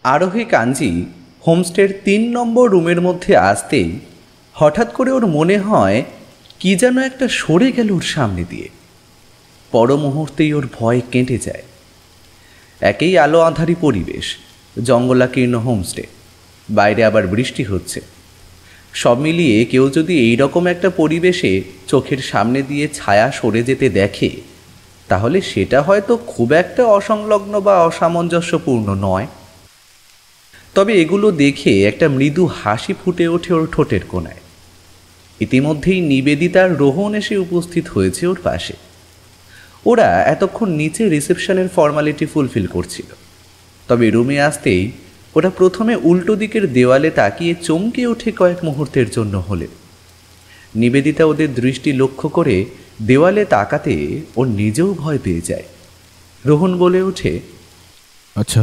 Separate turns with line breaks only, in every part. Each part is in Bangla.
আরোহী কাঞ্জি হোমস্টের ৩ নম্বর রুমের মধ্যে আসতেই হঠাৎ করে ওর মনে হয় কি যেন একটা সরে গেল ওর সামনে দিয়ে। পর মুহূর্তেই ওর ভয় কেটে যায়। একেই আলো আঁধারি পরিবেশ, জঙ্গলাকীর্ণ হোমস্টে, বাইরে আবার বৃষ্টি হচ্ছে। সব মিলিয়ে কেউ যদি এই রকম একটা পরিবেশে চোখের সামনে দিয়ে ছায়া সরে যেতে দেখে, তাহলে সেটা হয়তো খুব একটা অসংলগ্ন বা অসামঞ্জস্যপূর্ণ নয়। তবে এগুলো দেখে একটা মৃদু হাসি ফুটে ওঠে ওর ঠোঁটের কোণায়। ইতিমধ্যেই নিবেদিতার রোহন এসে উপস্থিত হয়েছে ওর পাশে। ওরা এতক্ষণ নিচে রিসেপশনের ফর্মালিটি ফুলফিল করছিল। তবে রুমে আসতেই ওরা প্রথমে উল্টো দিকের দেওয়ালে তাকিয়ে চমকে ওঠে কয়েক মুহূর্তের জন্য হলে। নিবেদিতা ওদের দৃষ্টি লক্ষ্য করে দেওয়ালে তাকাতে ও নিজেও ভয় পেয়ে যায়। রোহন বলে ওঠে,
আচ্ছা,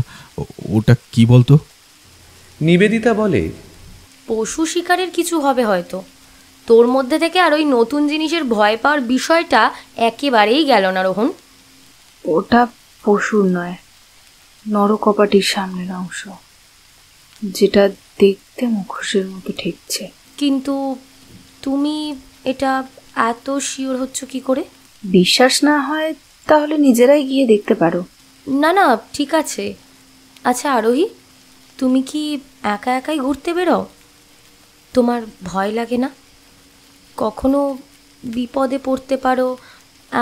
ওটা কি বলতো?
নিবেদিতা বলে,
পশু শিকারের কিছু হবে হয়তো। তোর মধ্যে থেকে আর ওই নতুন জিনিসের ভয় পাওয়ার বিষয়টা একেবারেই গেল না রোহন।
ওটা পশুর নয়, নরকপাটির সামনের অংশ, যেটা দেখতে মুখোশের মতো ঠেকছে।
কিন্তু তুমি এটা এত শিওর হচ্ছ কি করে?
বিশ্বাস না হয় তাহলে নিজেরাই গিয়ে দেখতে পারো।
না না, ঠিক আছে। আচ্ছা আরোহী, তুমি কি একা একাই ঘুরতে বেরো? তোমার ভয় লাগে না? কখনো বিপদে পড়তে পারো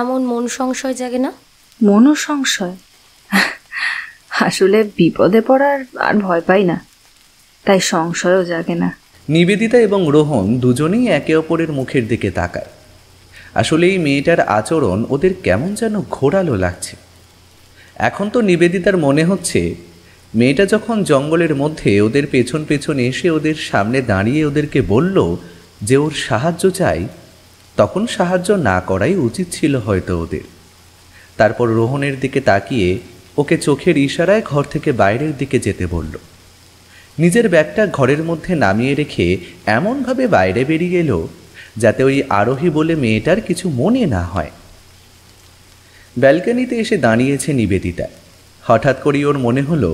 এমন মন সংশয় জাগে না?
মনোসংশয়? আসলে বিপদে পড়ার আর ভয় পাই না, তাই সংশয়ও জাগে না।
নিবেদিতা এবং রোহন দুজনেই একে অপরের মুখের দিকে তাকায়। আসলে এই মেয়েটার আচরণ ওদের কেমন যেন ঘোরালো লাগছে। এখন তো নিবেদিতার মনে হচ্ছে মেয়েটা যখন জঙ্গলের মধ্যে ওদের পেছন পেছন এসে ওদের সামনে দাঁড়িয়ে ওদেরকে বলল যে ওর সাহায্য চাই, তখন সাহায্য না করাই উচিত ছিল হয়তো ওদের। তারপর রোহনের দিকে তাকিয়ে ওকে চোখের ইশারায় ঘর থেকে বাইরের দিকে যেতে বলল। নিজের ব্যাগটা ঘরের মধ্যে নামিয়ে রেখে এমনভাবে বাইরে বেরিয়ে এলো যাতে ওই আরোহী বলে মেয়েটার কিছু মনে না হয়। ব্যালকনিতে এসে দাঁড়িয়েছে নিবেদিতা। হঠাৎ করেই ওর মনে হলো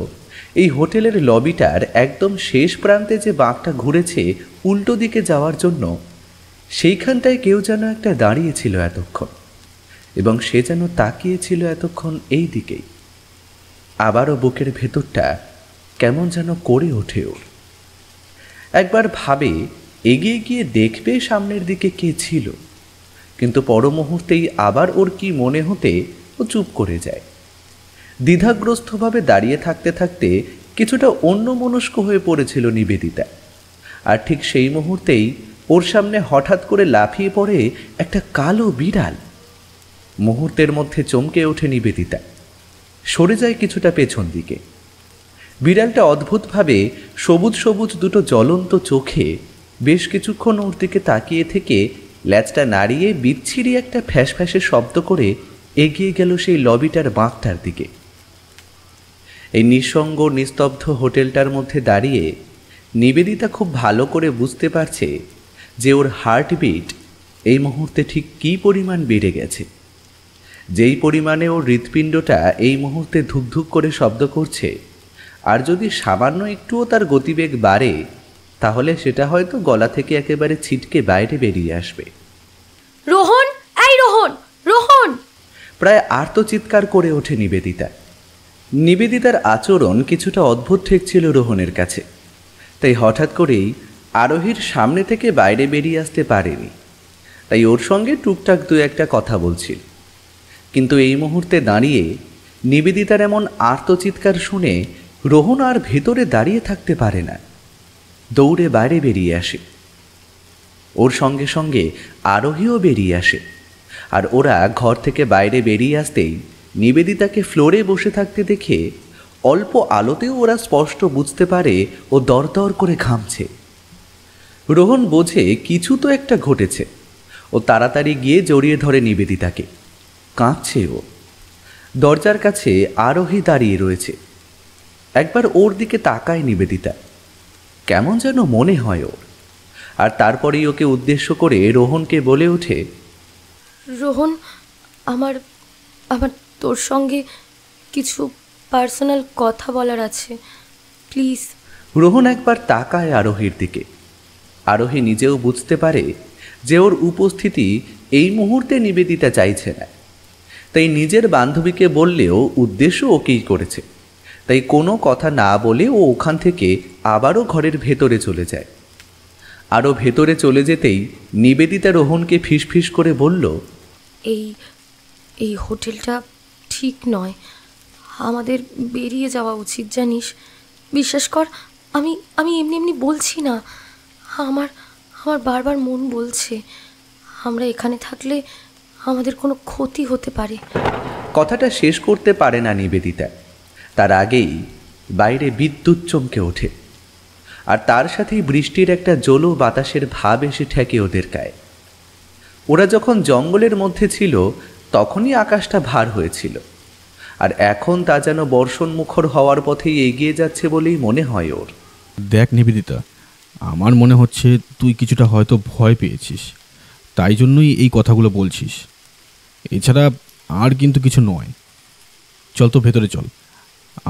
এই হোটেলের লবিটার একদম শেষ প্রান্তে যে বাঁকটা ঘুরেছে উল্টো দিকে যাওয়ার জন্য, সেইখানটায় কেউ যেন একটা দাঁড়িয়েছিল এতক্ষণ, এবং সে যেন তাকিয়েছিল এতক্ষণ এই দিকেই। আবারও বুকের ভেতরটা কেমন যেন করে ওঠে ওর। একবার ভাবে এগিয়ে গিয়ে দেখবে সামনের দিকে কে ছিল, কিন্তু পর মুহূর্তেই আবার ওর কি মনে হতে ও চুপ করে যায়। দ্বিধাগ্রস্তভাবে দাঁড়িয়ে থাকতে থাকতে কিছুটা অন্যমনস্ক হয়ে পড়েছিল নিবেদিতা। আর ঠিক সেই মুহূর্তেই ওর সামনে হঠাৎ করে লাফিয়ে পড়ে একটা কালো বিড়াল। মুহূর্তের মধ্যে চমকে ওঠে নিবেদিতা, সরে যায় কিছুটা পেছন দিকে। বিড়ালটা অদ্ভুতভাবে সবুজ সবুজ দুটো জ্বলন্ত চোখে বেশ কিছুক্ষণ ওর দিকে তাকিয়ে থেকে ল্যাজটা নাড়িয়ে বিচ্ছিরি একটা ফ্যাঁসফ্যাঁসে শব্দ করে এগিয়ে গেল সেই লবিটার বাঁকটার দিকে। এই নিঃসঙ্গ নিস্তব্ধ হোটেলটার মধ্যে দাঁড়িয়ে নিবেদিতা খুব ভালো করে বুঝতে পারছে যে ওর হার্টবিট এই মুহূর্তে ঠিক কী পরিমাণ বেড়ে গেছে। যেই পরিমাণে ওর হৃৎপিণ্ডটা এই মুহূর্তে ধুকধুক করে শব্দ করছে, আর যদি সামান্য একটুও তার গতিবেগ বাড়ে, তাহলে সেটা হয়তো গলা থেকে একেবারে ছিটকে বাইরে বেরিয়ে আসবে।
রোহন, এই রোহন, রোহন!
প্রায় আর্তচিৎকার করে ওঠে নিবেদিতা। নিবেদিতার আচরণ কিছুটা অদ্ভুত ঠেকছিল রোহনের কাছে, তাই হঠাৎ করেই আরোহীর সামনে থেকে বাইরে বেরিয়ে আসতে পারেনি। তাই ওর সঙ্গে টুকটাক দু একটা কথা বলছিল। কিন্তু এই মুহূর্তে দাঁড়িয়ে নিবেদিতার এমন আর্তচিৎকার শুনে রোহন আর ভেতরে দাঁড়িয়ে থাকতে পারে না, দৌড়ে বাইরে বেরিয়ে আসে। ওর সঙ্গে সঙ্গে আরোহীও বেরিয়ে আসে। আর ওরা ঘর থেকে বাইরে বেরিয়ে আসতেই নিবেদিতাকে ফ্লোরে বসে থাকতে দেখে অল্প আলোতেও ওরা স্পষ্ট বুঝতে পারে ও দরদর করে ঘামছে। রোহন বোঝে কিছু তো একটা ঘটেছে। ও তাড়াতাড়ি গিয়ে জড়িয়ে ধরে নিবেদিতাকে। কাঁদছে ও। দরজার কাছে আরোহী দাঁড়িয়ে রয়েছে। একবার ওর দিকে তাকায় নিবেদিতা, কেমন যেন মনে হয় ওর। আর তারপরেই ওকে উদ্দেশ্য করে রোহনকে বলে ওঠে,
রোহন, আমার আমার তোর সঙ্গে কিছু পার্সোনাল কথা বলার আছে। প্লিজ।
রোহন একবার তাকায় আরোহীর দিকে। আরোহী নিজেও বুঝতে পারে যে ওর উপস্থিতি এই মুহূর্তে নিবেদিতা চাইছে না, তাই নিজের বান্ধবীকে বললেও উদ্দেশ্য ওকেই করেছে। তাই কোনো কথা না বলে ও ওখান থেকে আবারও ঘরের ভেতরে চলে যায়। আরও ভেতরে চলে যেতেই নিবেদিতা রোহনকে ফিসফিস করে বলল,
এই এই হোটেলটা ঠিক নয়, আমাদের বেরিয়ে যাওয়া উচিত জানিস। বিশ্বাস কর, আমি আমি এমনি এমনি বলছি না। আমার আমার বারবার মন বলছে আমরা এখানে থাকলে আমাদের কোনো ক্ষতি হতে পারে।
কথাটা শেষ করতে পারে না নিবেদিতা। তার আগেই বাইরে বিদ্যুৎ চমকে ওঠে, আর তার সাথেই বৃষ্টির একটা জলো বাতাসের ভাব এসে ঠেকে ওদের গায়ে। ওরা যখন জঙ্গলের মধ্যে ছিল তখনই আকাশটা ভার হয়েছিল, আর এখন তা যেন বর্ষণমুখর হওয়ার পথেই এগিয়ে যাচ্ছে বলেই মনে হয় ওর।
দেখ নিবেদিতা, আমার মনে হচ্ছে তুই কিছুটা হয়তো ভয় পেয়েছিস, তাই জন্যই এই কথাগুলো বলছিস। এছাড়া আর কিন্তু কিছু নয়। চল তো ভেতরে চল,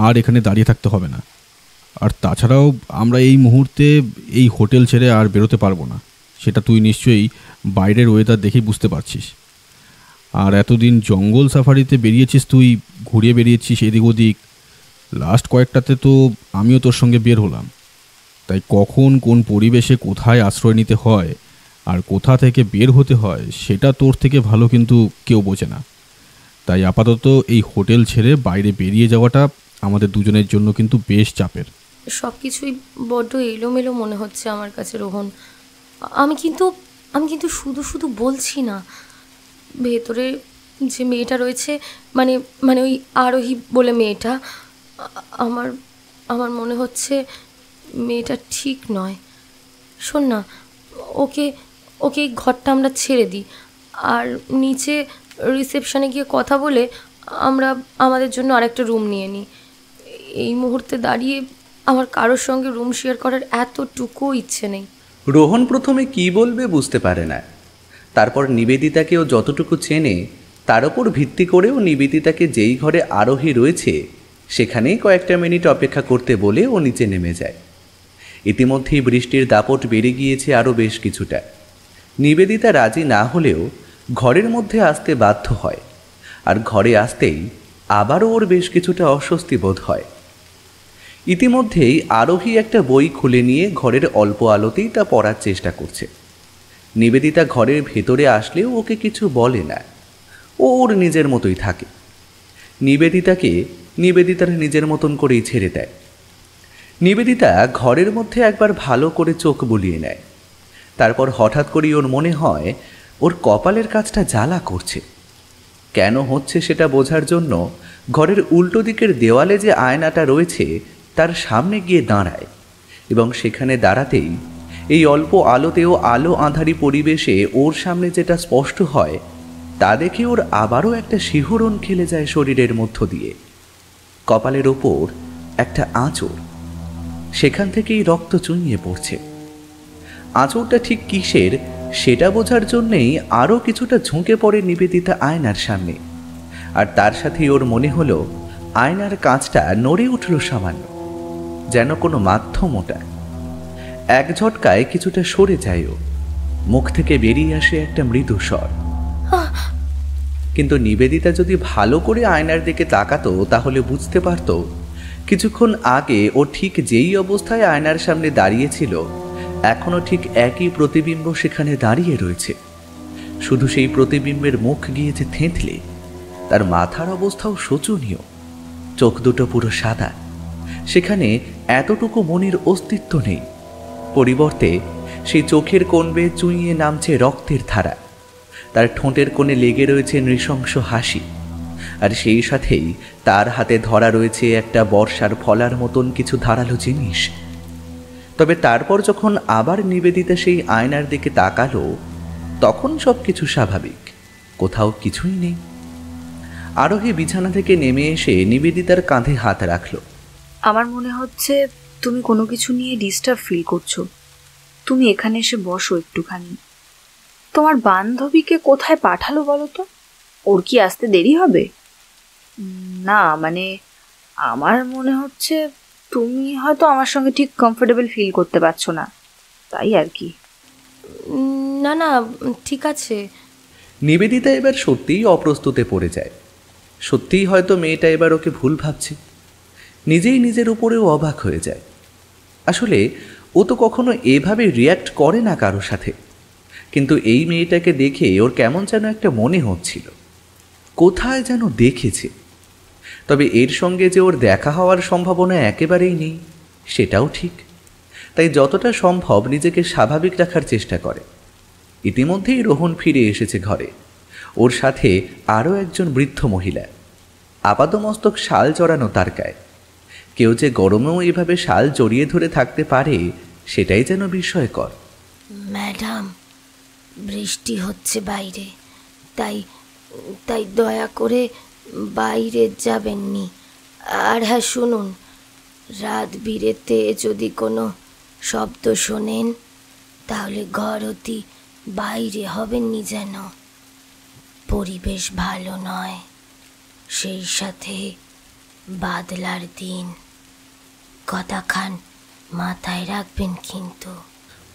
আর এখানে দাঁড়িয়ে থাকতে হবে না। আর তাছাড়াও আমরা এই মুহূর্তে এই হোটেল ছেড়ে আর বেরোতে পারবো না, সেটা তুই নিশ্চয়ই বাইরের ওয়েদার দেখেই বুঝতে পারছিস। আর এতদিন জঙ্গল সাফারিতে বেরিয়েছিস, তুই ঘুরিয়ে বেরিয়েছিস এদিক ওদিক। লাস্ট কয়েকটাতে তো আমিও তোর সঙ্গে বের হলাম, তাই কখন কোন পরিবেশে কোথায় আশ্রয় নিতে হয় আর কোথা থেকে বের হতে হয় সেটা তোর থেকে ভালো কিন্তু কেউ বোঝে না। তাই আপাতত এই হোটেল ছেড়ে বাইরে বেরিয়ে যাওয়াটা আমাদের দুজনের জন্য কিন্তু বেশ চাপের।
সব কিছুই বড্ড এলোমেলো মনে হচ্ছে আমার কাছে রোহন। আমি কিন্তু শুধু শুধু বলছি না। ভেতরে যে মেয়েটা রয়েছে, মানে মানে ওই আরোহী বলে মেয়েটা, আমার আমার মনে হচ্ছে মেয়েটা ঠিক নয়। শোন না, ওকে ওকে এই ঘরটা আমরা ছেড়ে দিই, আর নিচে রিসেপশনে গিয়ে কথা বলে আমরা আমাদের জন্য আরেকটা রুম নিয়ে নিই। এই মুহূর্তে দাঁড়িয়ে আমার কারোর সঙ্গে রুম শেয়ার করার এতটুকুও ইচ্ছে নেই।
রোহন প্রথমে কি বলবে বুঝতে পারে না। তারপর নিবেদিতাকেও যতটুকু চেনে তার ওপর ভিত্তি করেও নিবেদিতাকে যেই ঘরে আরোহী রয়েছে সেখানেই কয়েকটা মিনিট অপেক্ষা করতে বলে ও নিচে নেমে যায়। ইতিমধ্যেই বৃষ্টির দাপট বেড়ে গিয়েছে আরও বেশ কিছুটা। নিবেদিতা রাজি না হলেও ঘরের মধ্যে আসতে বাধ্য হয়, আর ঘরে আসতেই আবারও ওর বেশ কিছুটা অস্বস্তি বোধ হয়। ইতিমধ্যেই আরোহী একটা বই খুলে নিয়ে ঘরের অল্প আলোতেই তা পড়ার চেষ্টা করছে। নিবেদিতা ঘরের ভেতরে আসলেও ওকে কিছু বলে না, ও ওর নিজের মতোই থাকে। নিবেদিতাকে নিবেদিতার নিজের মতন করেই ছেড়ে দেয়। নিবেদিতা ঘরের মধ্যে একবার ভালো করে চোখ বুলিয়ে নেয়। তারপর হঠাৎ করেই ওর মনে হয় ওর কপালের কাজটা জ্বালা করছে। কেন হচ্ছে সেটা বোঝার জন্য ঘরের উল্টো দিকের দেওয়ালে যে আয়নাটা রয়েছে তার সামনে গিয়ে দাঁড়ায়, এবং সেখানে দাঁড়াতেই এই অল্প আলোতেও আলো আঁধারি পরিবেশে ওর সামনে যেটা স্পষ্ট হয় তা দেখে ওর আবারও একটা শিহরণ খেলে যায় শরীরের মধ্য দিয়ে। কপালের ওপর একটা আঁচড়, সেখান থেকেই রক্ত চুইয়ে পড়ছে। আঁচড়টা ঠিক কিসের সেটা বোঝার জন্যেই আরও কিছুটা ঝুঁকে পড়ে নিবেদিতা আয়নার সামনে, আর তার সাথেই ওর মনে হলো আয়নার কাঁচটা নড়ে উঠল সামান্য, যেন কোনো মাধ্যম ওটা। এক ঝটকায় কিছুটা সরে যায় ও, মুখ থেকে বেরিয়ে আসে একটা মৃদু স্বর। কিন্তু নিবেদিতা যদি ভালো করে আয়নার দিকে তাকাতো তাহলে বুঝতে পারত কিছুক্ষণ আগে ও ঠিক যেই অবস্থায় আয়নার সামনে দাঁড়িয়েছিল এখনও ঠিক একই প্রতিবিম্ব সেখানে দাঁড়িয়ে রয়েছে। শুধু সেই প্রতিবিম্বের মুখ গিয়েছে থেঁতলে, তার মাথার অবস্থাও শোচনীয়। চোখ দুটো পুরো সাদা, সেখানে এতটুকু মনের অস্তিত্ব নেই। পরিবর্তে সেই চোখের কোণ বেয়ে চুইয়ে নামছে রক্তের ধারা। তার ঠোঁটের কোণে লেগে রয়েছে নৃশংস হাসি, আর সেই সাথেই তার হাতে ধরা রয়েছে একটা বর্ষার ফলার মতন কিছু ধারালো জিনিস। তবে তারপর যখন আবার নিবেদিতা সেই আয়নার দিকে তাকালো তখন সব কিছু স্বাভাবিক, কোথাও কিছুই নেই। আরোহী বিছানা থেকে নেমে এসে নিবেদিতার কাঁধে হাত রাখল।
আমার মনে হচ্ছে তুমি কোনো কিছু নিয়ে ডিস্টার্ব ফিল করছো। তুমি এখানে এসে বসো একটুখানি। তোমার বান্ধবীকে কোথায় পাঠালো বলো তো? ওর কি আসতে দেরি হবে? না মানে আমার মনে হচ্ছে তুমি হয়তো আমার সঙ্গে ঠিক কমফোর্টেবল ফিল করতে পারছো না, তাই আর কি।
না না, ঠিক আছে।
নিবেদিতা এবার সত্যিই অপ্রস্তুতে পড়ে যায়। সত্যিই হয়তো মেয়েটা এবার ওকে ভুল ভাবছে। নিজেই নিজের উপরেও অবাক হয়ে যায়। আসলে ও তো কখনো এভাবে রিয়্যাক্ট করে না কারোর সাথে, কিন্তু এই মেয়েটাকে দেখে ওর কেমন যেন একটা মনে হচ্ছিল, কোথায় যেন দেখেছে। তবে এর সঙ্গে যে ওর দেখা হওয়ার সম্ভাবনা একেবারেই নেই সেটাও ঠিক। তাই যতটা সম্ভব নিজেকে স্বাভাবিক রাখার চেষ্টা করে। ইতিমধ্যেই রোহন ফিরে এসেছে ঘরে। ওর সাথে আরও একজন বৃদ্ধ মহিলা। আপাদমস্তক শাল জড়ানো তার গায়ে। কেউ যে গরমেও এভাবে শাল জড়িয়ে ধরে থাকতে পারে সেটাই যেন বিস্ময়কর।
ম্যাডাম, বৃষ্টি হচ্ছে বাইরে, তাই তাই দয়া করে বাইরে যাবেননি। আর হ্যাঁ শুনুন, রাত বিরেতে যদি কোনো শব্দ শোনেন তাহলে ঘর অতি বাইরে হবেননি যেন। পরিবেশ ভালো নয়, সেই সাথে বাদলার দিন। কথাখান মাথায় রাখবেন কিন্তু।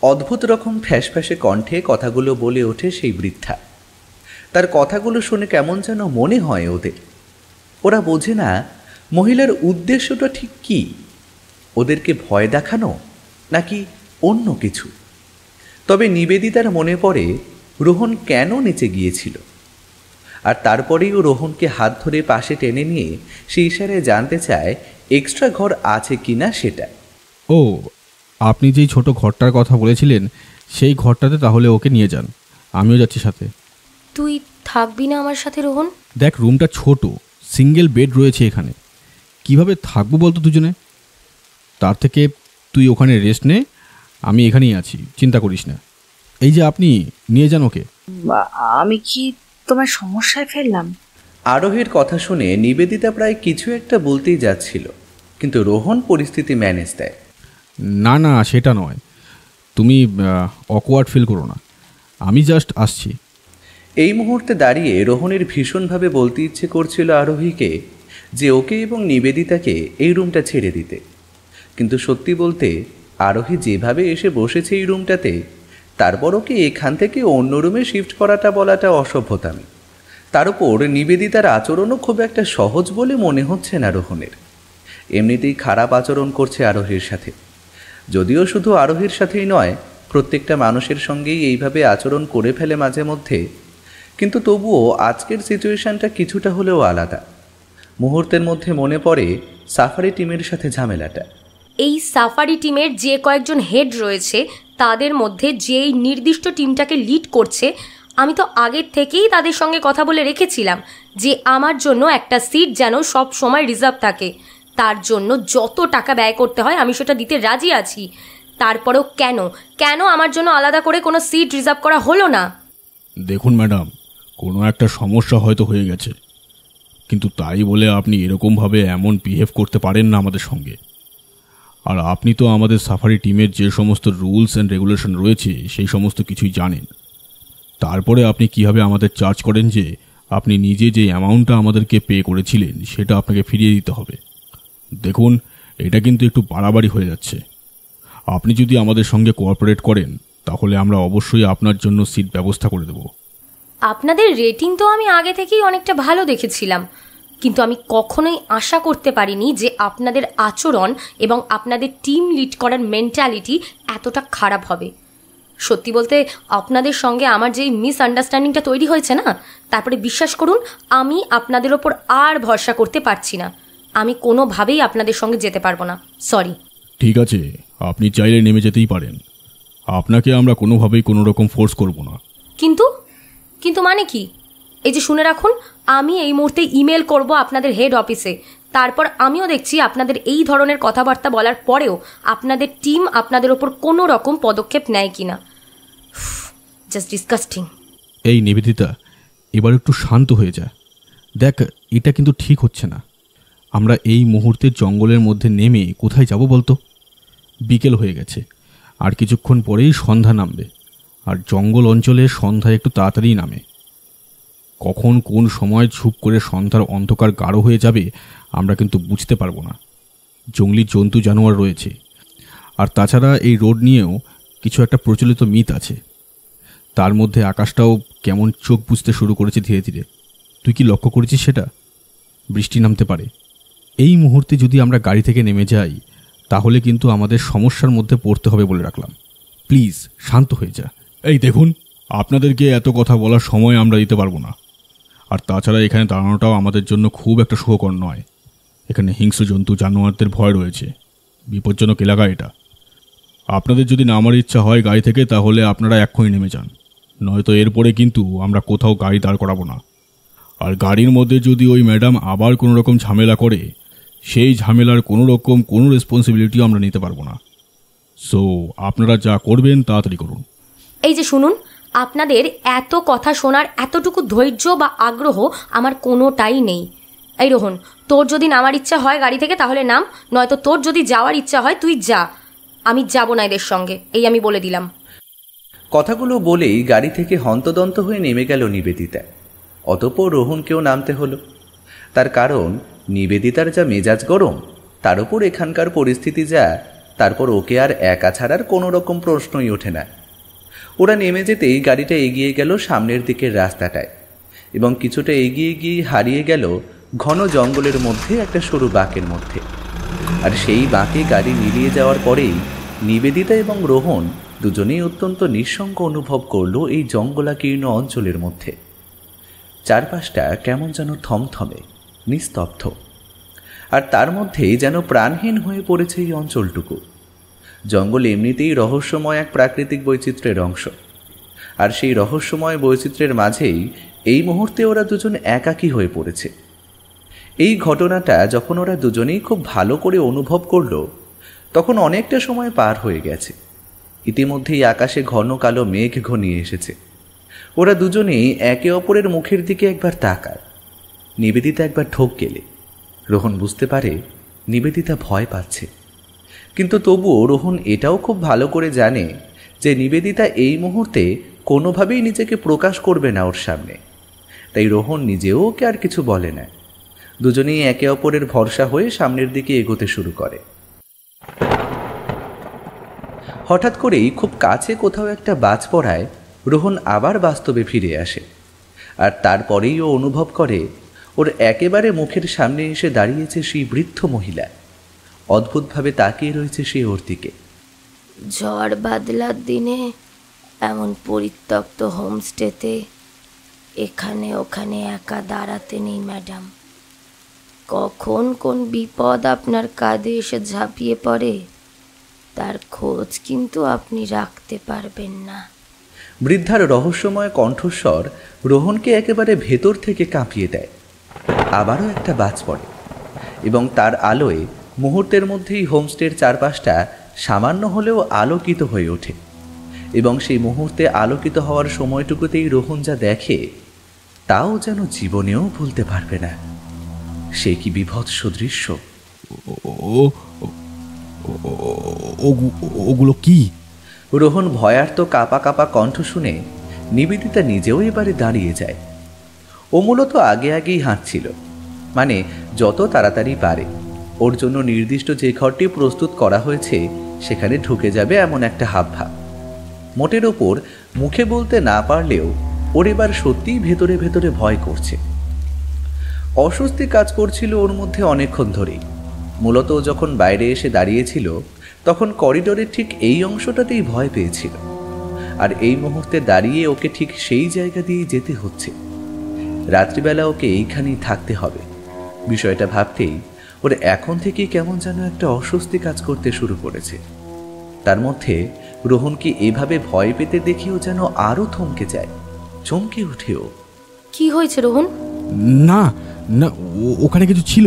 অদ্ভুত রকম ফ্যাসফ্যাসে কণ্ঠে কথাগুলো বলে ওঠে সেই বৃদ্ধা। তার কথাগুলো শুনে কেমন যেন মনে হয় ওদের। ওরা বোঝে না মহিলার উদ্দেশ্যটা ঠিক কী। ওদেরকে ভয় দেখানো নাকি অন্য কিছু। তবে নিবেদিতার মনে পড়ে রোহন কেন নিচে গিয়েছিল। আর তারপরেই ও রোহনকে হাত ধরে পাশে টেনে নিয়ে সেই ইশারায় জানতে চায় এক্সট্রা ঘর আছে কিনা সেটা।
ও, আপনি যেই ছোট ঘরটার কথা বলেছিলেন সেই ঘরটাতে তাহলে ওকে নিয়ে যান, আমিও যাচ্ছি সাথে।
তুই থাকবি না আমার সাথে রোহন?
দেখ, রুমটা ছোট, সিঙ্গেল বেড রয়েছে এখানে, কিভাবে থাকবো বলতো দুজনে? তার থেকে তুই ওখানে রেস্ট নে, আমি এখানেই আছি, চিন্তা করিস না। এই যে আপনি নিয়ে যান ওকে।
আমি কি তোমার সমস্যায় ফেললাম?
আরোহীর কথা শুনে নিবেদিতা প্রায় কিছু একটা বলতেই যাচ্ছিল, কিন্তু রোহন পরিস্থিতি ম্যানেজ দেয়।
না না, সেটা নয়, তুমি অকওয়ার্ড ফিল করো না, আমি জাস্ট আসছি।
এই মুহূর্তে দাঁড়িয়ে রোহনের ভীষণভাবে বলতে ইচ্ছে করছিল আরোহীকে যে ওকে এবং নিবেদিতাকে এই রুমটা ছেড়ে দিতে। কিন্তু সত্যি বলতে আরোহী যেভাবে এসে বসেছে এই রুমটাতে, তারপর ওকে এখান থেকে অন্য রুমে শিফট করাটা বলাটা অসভ্যতামি। তার উপর নিবেদিতার আচরণও খুব একটা সহজ বলে মনে হচ্ছে না রোহনের। এমনিতেই খারাপ আচরণ করছে আরোহীর সাথে। যদিও শুধু আরোহীর সাথেই নয়, প্রত্যেকটা মানুষের সঙ্গেই এইভাবে আচরণ করে ফেলে মাঝে মধ্যে। কিন্তু তবুও আজকের সিচুয়েশনটা কিছুটা হলেও আলাদা। মুহূর্তের মধ্যে মনে পড়ে সাফারি টিমের সাথে ঝামেলাটা।
এই সাফারি টিমের যে কয়েকজন হেড রয়েছে তাদের মধ্যে যেই নির্দিষ্ট টিমটাকে লিড করছে, আমি তো আগের থেকেই তাদের সঙ্গে কথা বলে রেখেছিলাম যে আমার জন্য একটা সিট যেন সব সময় রিজার্ভ থাকে। তার জন্য যত টাকা ব্যয় করতে হয় আমি সেটা দিতে রাজি আছি। তারপরেও কেন কেন আমার জন্য আলাদা করে কোনো সিট রিজার্ভ করা হলো না?
দেখুন ম্যাডাম, কোনো একটা সমস্যা হয়তো হয়ে গেছে, কিন্তু তাই বলে আপনি এরকমভাবে এমন বিহেভ করতে পারেন না আমাদের সঙ্গে। আর আপনি তো আমাদের সাফারি টিমের যে সমস্ত রুলস অ্যান্ড রেগুলেশন রয়েছে সেই সমস্ত কিছুই জানেন। তারপরে আপনি কিভাবে আমাদের চার্জ করেন যে আপনি নিজে যে অ্যামাউন্টটা আমাদেরকে পে করেছিলেন সেটা আপনাকে ফিরিয়ে দিতে হবে। দেখুন, এটা কিন্তু একটু বাড়াবাড়ি হয়ে যাচ্ছে। আপনি যদি আমাদের সঙ্গে কোঅপারেট করেন তাহলে আমরা অবশ্যই আপনার জন্য সিট ব্যবস্থা করে দেব।
আপনাদের রেটিং তো আমি আগে থেকেই অনেকটা ভালো দেখেছিলাম, কিন্তু আমি কখনোই আশা করতে পারিনি যে আপনাদের আচরণ এবং আপনাদের টিম লিড করার মেন্টালিটি এতটা খারাপ হবে। সত্যি বলতে আপনাদের সঙ্গে আমার যেই মিসআন্ডারস্ট্যান্ডিংটা তৈরি হয়েছে না, তারপরে বিশ্বাস করুন আমি আপনাদের ওপর আর ভরসা করতে পারছি না। আমি কোনোভাবেই আপনাদের সঙ্গে যেতে পারবো না, সরি।
ঠিক আছে, আপনি চাইলে নেমে যেতেই পারেন, আপনাকে আমরা কোনোভাবেই কোনো রকম ফোর্স করব না।
কিন্তু কিন্তু মানে কি? এই যে শুনে রাখুন, আমি এই মুহূর্তে ইমেল করব আপনাদের হেড অফিসে। তারপর আমিও দেখছি আপনাদের এই ধরনের কথাবার্তা বলার পরেও আপনাদের টিম আপনাদের ওপর কোনো রকম পদক্ষেপ নেয় কিনা। Just disgusting.
এই নিবেদিতা, এবার একটু শান্ত হয়ে যা। দেখ, এটা কিন্তু ঠিক হচ্ছে না। আমরা এই মুহূর্তে জঙ্গলের মধ্যে নেমে কোথায় যাব বলতো? বিকেল হয়ে গেছে, আর কিছুক্ষণ পরেই সন্ধ্যা নামবে, আর জঙ্গল অঞ্চলে সন্ধ্যা একটু তাড়াতাড়ি নামে। কখন কোন সময় ঝুপ করে সন্ধ্যার অন্ধকার গাঢ় হয়ে যাবে আমরা কিন্তু বুঝতে পারবো না। জঙ্গলি জন্তু জানোয়ার রয়েছে। আর তাছাড়া এই রোড নিয়েও কিছু একটা প্রচলিত মিথ আছে। তার মধ্যে আকাশটাও কেমন চোখ বুঝতে শুরু করেছে ধীরে ধীরে। তুই কি লক্ষ্য করেছিস সেটা? বৃষ্টি নামতে পারে। এই মুহূর্তে যদি আমরা গাড়ি থেকে নেমে যাই তাহলে কিন্তু আমাদের সমস্যার মধ্যে পড়তে হবে বলে রাখলাম। প্লিজ শান্ত হয়ে যা। এই দেখুন, আপনাদেরকে এত কথা বলার সময় আমরা দিতে পারবো না। আর তাছাড়া এখানে দাঁড়ানোটাও আমাদের জন্য খুব একটা সুখকর নয়। এখানে হিংস্র জন্তু জানোয়ারদের ভয় রয়েছে। বিপজ্জনক এলাকা এটা। আপনাদের যদি নামার ইচ্ছা হয় গাড়ি থেকে তাহলে আপনারা এক্ষুনি নেমে যান, নয়তো এরপরে কিন্তু আমরা কোথাও গাড়ি দাঁড় করাবো না। আর গাড়ির মধ্যে যদি ওই ম্যাডাম আবার কোনো রকম ঝামেলা করে, সেই ঝামেলার কোনো রকম কোনো রেসপন্সিবিলিটিও আমরা নিতে পারবো না। সো আপনারা যা করবেন তাড়াতাড়ি করুন।
এই যে শুনুন, আপনাদের এত কথা শোনার এতটুকু ধৈর্য বা আগ্রহ আমার কোনোটাই নেই। এই রোহন, তোর যদি নামার ইচ্ছা হয় গাড়ি থেকে তাহলে নাম, নয়তো তোর যদি যাওয়ার ইচ্ছা হয় তুই যা। আমি যাব না এদের সঙ্গে, এই আমি বলে দিলাম।
কথাগুলো বলেই গাড়ি থেকে হন্তদন্ত হয়ে নেমে গেল নিবেদিতা। অতঃপর রোহনকেও নামতে হলো। তার কারণ নিবেদিতার যা মেজাজ গরম, তার উপর এখানকার পরিস্থিতি যা, তারপর ওকে আর একা ছাড়ার কোনো রকম প্রশ্নই ওঠে না। ওরা নেমে যেতেই গাড়িটা এগিয়ে গেল সামনের দিকের রাস্তাটায় এবং কিছুটা এগিয়ে গিয়ে হারিয়ে গেল ঘন জঙ্গলের মধ্যে একটা সরু বাঁকের মধ্যে। আর সেই বাঁকে গাড়ি মিলিয়ে যাওয়ার পরেই নিবেদিতা এবং রোহন দুজনেই অত্যন্ত নিঃসঙ্গ অনুভব করল এই জঙ্গলাকীর্ণ অঞ্চলের মধ্যে। চারপাশটা কেমন যেন থমথমে নিস্তব্ধ, আর তার মধ্যেই যেন প্রাণহীন হয়ে পড়েছে এই অঞ্চলটুকু। জঙ্গল এমনিতেই রহস্যময় এক প্রাকৃতিক বৈচিত্র্যের অংশ, আর সেই রহস্যময় বৈচিত্র্যের মাঝেই এই মুহূর্তে ওরা দুজন একাকী হয়ে পড়েছে। এই ঘটনাটা যখন ওরা দুজনেই খুব ভালো করে অনুভব করল, তখন অনেকটা সময় পার হয়ে গেছে। ইতিমধ্যেই আকাশে ঘন কালো মেঘ ঘনিয়ে এসেছে। ওরা দুজনেই একে অপরের মুখের দিকে একবার তাকায়। নিবেদিতা একবার ঢোক গেলে রোহন বুঝতে পারে নিবেদিতা ভয় পাচ্ছে, কিন্তু তবুও রোহন এটাও খুব ভালো করে জানে যে নিবেদিতা এই মুহূর্তে কোনোভাবেই নিজেকে প্রকাশ করবে না ওর সামনে। তাই রোহন নিজেও ওকে আর কিছু বলে না। দুজনেই একে অপরের ভরসা হয়ে সামনের দিকে এগোতে শুরু করে। হঠাৎ করেই খুব কাছে কোথাও একটা বাজ পড়ায় রোহন আবার বাস্তবে ফিরে আসে। আর তারপরেই ও অনুভব করে ওর একেবারে মুখের সামনে এসে দাঁড়িয়েছে সেই বৃদ্ধ মহিলা। অদ্ভুতভাবে তাকিয়ে রয়েছে সে ওর দিকে।
ঝড় বাদলার দিনে এমন পরিত্যক্ত হোমস্টেতে এখানে ওখানে একা দাঁড়াতে নেই ম্যাডাম। কখন কোন বিপদ আপনার কাঁধে এসে ঝাঁপিয়ে পড়ে তার খোঁজ কিন্তু আপনি রাখতে পারবেন না।
বৃদ্ধার রহস্যময় কণ্ঠস্বর রোহনকে একেবারে ভেতর থেকে কাঁপিয়ে দেয়। আবারও একটা বাজ পড়ে এবং তার আলোয় মুহূর্তের মধ্যেই হোমস্টের চারপাশটা সামান্য হলেও আলোকিত হয়ে ওঠে। এবং সেই মুহূর্তে আলোকিত হওয়ার সময়টুকুতেই রোহন যা দেখে তাও যেন জীবনেও ভুলতে পারবে না। সে কি বিভৎস দৃশ্য!
ওগুলো কি?
রোহন ভয়ার্ত কাঁপা কাঁপা কণ্ঠ শুনে নিবেদিতা নিজেও এবারে দাঁড়িয়ে যায়। ও মূলত আগে আগেই হাঁটছিল, মানে যত তাড়াতাড়ি পারে। ওর জন্য নির্দিষ্ট যে ঘরটি প্রস্তুত করা হয়েছে সেখানে ঢুকে যাবে এমন একটা হাবভাব। মোটের ওপর মুখে বলতে না পারলেও ওর এবার সত্যিই ভেতরে ভেতরে ভয় করছে। অস্বস্তি কাজ করছিল ওর মধ্যে অনেকক্ষণ ধরেই। মূলত যখন বাইরে এসে দাঁড়িয়েছিল তখন করিডোরের ঠিক এই অংশটাতেই ভয় পেয়েছিল, আর এই মুহূর্তে দাঁড়িয়ে ওকে ঠিক সেই জায়গা দিয়ে যেতে হচ্ছে। রাত্রিবেলা ওকে এইখানেই থাকতে হবে। বিষয়টা ভাবতেই ওর এখন থেকেই কেমন যেন একটা অস্বস্তি কাজ করতে শুরু করেছে। তার মধ্যে রোহনকে এভাবে ভয় পেতে দেখেও যেন আরও থমকে যায়, চমকে উঠেও।
কি হয়েছে রোহন?
না না, ওখানে কিছু ছিল।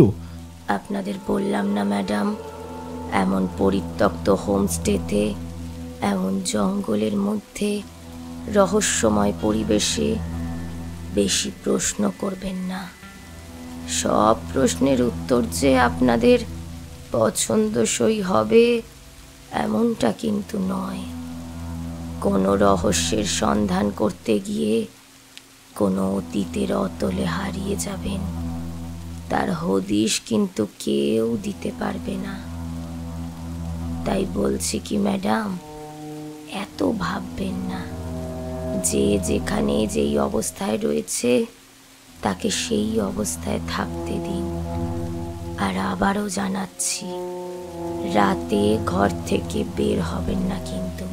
আপনাদের বললাম না ম্যাডাম, এমন পরিত্যক্ত হোমস্টেতে, এমন জঙ্গলের মধ্যে, রহস্যময় পরিবেশে বেশি প্রশ্ন করবেন না। সব প্রশ্নের উত্তর যে আপনাদের পছন্দসই হবে এমনটা কিন্তু নয়। কোনো রহস্যের সন্ধান করতে গিয়ে কোনো অতীতের অতলে হারিয়ে যাবেন। তার হদিশ কিন্তু কেউ দিতে পারবে না। তাই বলছি কি ম্যাডাম, এত ভাববেন না। যে যেখানে যেই অবস্থায় রয়েছে তাকে সেই অবস্থায় থাকতে দিন। আর আবারও জানাচ্ছি, রাতে ঘর থেকে বের হবেন না কিন্তু।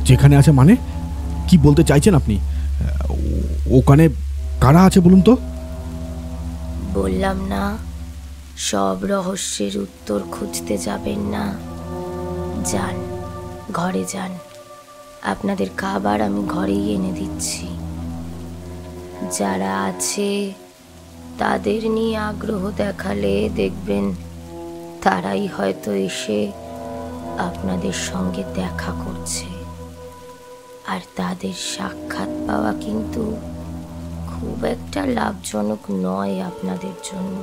যেখানে আছে মানে কি বলতে চাইছেন আপনি? ওখানে কারা আছে বলুন তো?
বললাম না, সব রহস্যের উত্তর খুঁজতে যাবেন না। যান, ঘরে যান। আপনাদের খাবার আমি ঘরেই এনে দিচ্ছি। যারা আছে তাদের নিয়ে আগ্রহ দেখালে দেখবেন তারাই হয়তো এসে আপনাদের সঙ্গে দেখা করছে। আর তাদের সাক্ষাৎ পাওয়া কিন্তু খুব একটা লাভজনক নয় আপনাদের জন্য।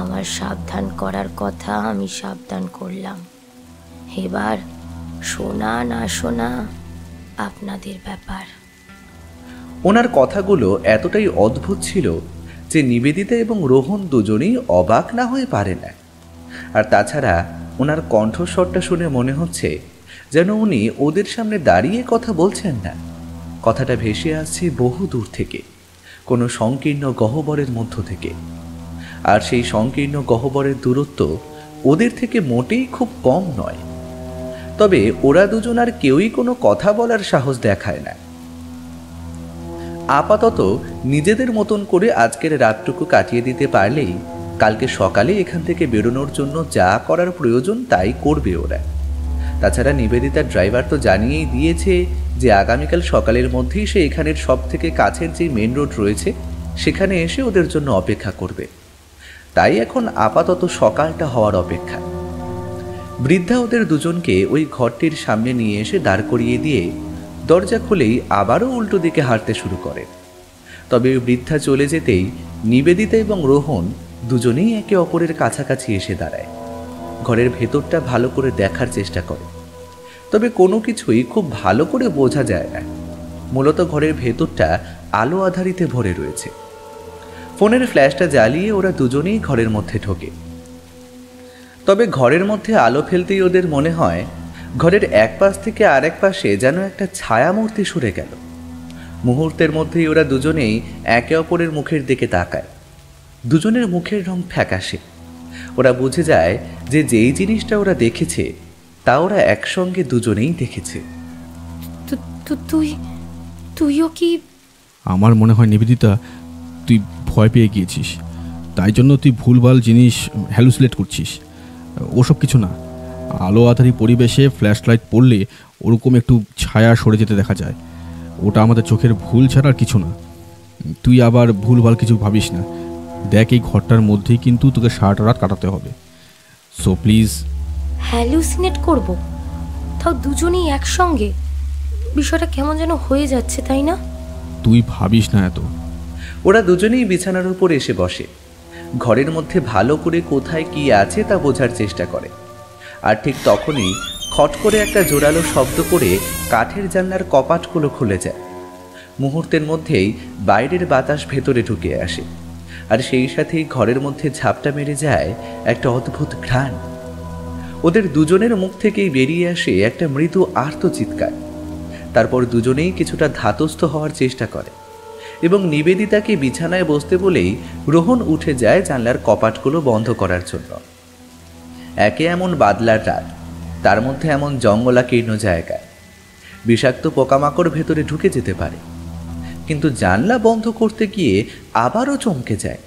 আমার সাবধান করার কথা আমি সাবধান করলাম। এবার শোনা না শোনা আপনাদের ব্যাপার।
ওনার কথাগুলো এতটাই অদ্ভুত ছিল যে নিবেদিতা এবং রোহন দুজনেই অবাক না হয়ে পারে না। আর তাছাড়া ওনার কণ্ঠস্বরটা শুনে মনে হচ্ছে যেন উনি ওদের সামনে দাঁড়িয়ে কথা বলছেন না, কথাটা ভেসে আসছে বহু দূর থেকে, কোনো সংকীর্ণ গহ্বরের মধ্য থেকে। আর সেই সংকীর্ণ গহ্বরের দূরত্ব ওদের থেকে মোটেই খুব কম নয়। তবে ওরা দুজন আর কেউই কোনো কথা বলার সাহস দেখায় না। আপাতত নিজেদের মতন করে আজকের রাতটুকু কাটিয়ে দিতে পারলেই কালকে সকালে এখান থেকে বেরোনোর জন্য যা করার প্রয়োজন তাই করবে ওরা। তাছাড়া নিবেদিতার ড্রাইভার তো জানিয়েই দিয়েছে যে আগামীকাল সকালের মধ্যেই সে এখানের সব থেকে কাছের যে মেন রোড রয়েছে সেখানে এসে ওদের জন্য অপেক্ষা করবে। তাই এখন আপাতত সকালটা হওয়ার অপেক্ষা। বৃদ্ধা ওদের দুজনকে ওই ঘরটির সামনে নিয়ে এসে দাঁড় করিয়ে দিয়ে দরজা খুলেই আবারও উল্টো দিকে হাঁটতে শুরু করে। তবে ওই বৃদ্ধা চলে যেতেই নিবেদিতা এবং রোহন দুজনেই একে অপরের কাছাকাছি এসে দাঁড়ায়। ঘরের ভেতরটা ভালো করে দেখার চেষ্টা করে, তবে কোনো কিছুই খুব ভালো করে বোঝা যায় না। মূলত ঘরের ভেতরটা আলো আধারিতে ভরে রয়েছে। ফোনের ফ্ল্যাশটা জ্বালিয়ে ওরা দুজনেই ঘরের মধ্যে ঢোকে। তবে ঘরের মধ্যে আলো ফেলতেই ওদের মনে হয় ঘরের এক পাশ থেকে আরেক পাশে যেন একটা ছায়ামূর্তি সরে গেল। মুহূর্তের মধ্যেই ওরা দুজনেই একে অপরের মুখের দিকে তাকায়। দুজনের মুখের রং ফ্যাকাশে। ওরা বুঝে যায় যে যেই জিনিসটা ওরা দেখেছে তা ওরা একসঙ্গে দুজনেই দেখেছে।
তুইও কি?
আমার মনে হয় নিবেদিতা, তুই ভয় পেয়ে গিয়েছিস, তাই জন্য তুই ভুলভাল জিনিস হ্যালুসিনেট করছিস। ওসব কিছু না। আলো আধারি পরিবেশে ফ্ল্যাশ লাইট পড়লে ওরকম একটু ছায়া সরে যেতে দেখা যায়। ওটা আমাদের চোখের ভুল ছাড়া আর কিছু না। তুই আবার ভুলভাল কিছু ভাবিস না। দেখ, এই ঘরটার মধ্যেই কিন্তু তোকে সারাটা রাত কাটাতে হবে। So please.
হ্যালুসিনেট করব? তাও দুজনেই একসঙ্গে? বিষয়টা কেমন যেন হয়ে যাচ্ছে, তাই না?
তুই ভাবিস না এত।
ওরা দুজনেই বিছানার উপর এসে বসে। ঘরের মধ্যে ভালো করে কোথায় কি আছে তা বোঝার চেষ্টা করে। আর ঠিক তখনই খট করে একটা জোরালো শব্দ করে কাঠের জানলার কপাটগুলো খুলে যায়। মুহূর্তের মধ্যেই বাইরের বাতাস ভেতরে ঢুকে আসে। আর সেই সাথেই ঘরের মধ্যে ঝাপটা মেরে যায় একটা অদ্ভুত ঘ্রাণ। ওদের দুজনের মুখ থেকেই বেরিয়ে আসে একটা মৃদু আর্ত চিৎকার। তারপর দুজনেই কিছুটা ধাতস্থ হওয়ার চেষ্টা করে এবং নিবেদিতাকে বিছানায় বসতে বলেই রোহন উঠে যায় জানলার কপাটগুলো বন্ধ করার জন্য। একে এমন বাদলার রাত, তার মধ্যে এমন জঙ্গলাকীর্ণ জায়গা, বিষাক্ত পোকামাকড় ভেতরে ঢুকে যেতে পারে। কিন্তু জানলা বন্ধ করতে গিয়ে আবারও চমকে যায়।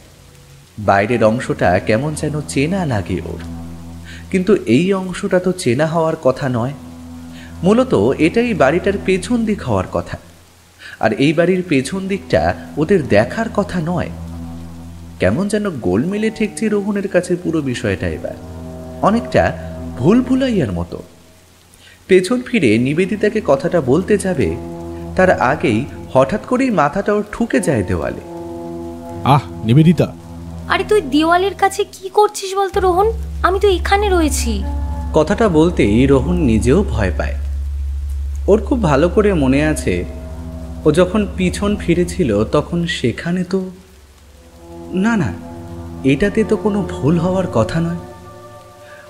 বাইরের অংশটা কেমন যেন চেনা লাগে ওর, কিন্তু এই অংশটা তো চেনা হওয়ার কথা নয়। মূলত এটাই বাড়িটার পেছন দিক হওয়ার কথা, আর এই বাড়ির পেছন দিকটা ওদের দেখার কথা নয়। কেমন যেন গোলমেলে ঠেকছে রোহনের কাছে পুরো বিষয়টা এবার, অনেকটা ভুলভুলাইয়ার মতো। পেছন ফিরে নিবেদিতাকে কথাটা বলতে যাবে, তার আগেই হঠাৎ করেই মাথাটা ওর ঠুকে যায় দেওয়ালে।
নিবেদিতা!
আরে তুই দেওয়ালের কাছে কি করছিস বলতো রোহন? আমি তো এখানে রয়েছি।
কথাটা বলতেই রোহন নিজেও ভয় পায়। ওর খুব ভালো করে মনে আছে ও যখন পিছন ফিরেছিল তখন সেখানে তো না না, এটাতে তো কোনো ভুল হওয়ার কথা নয়।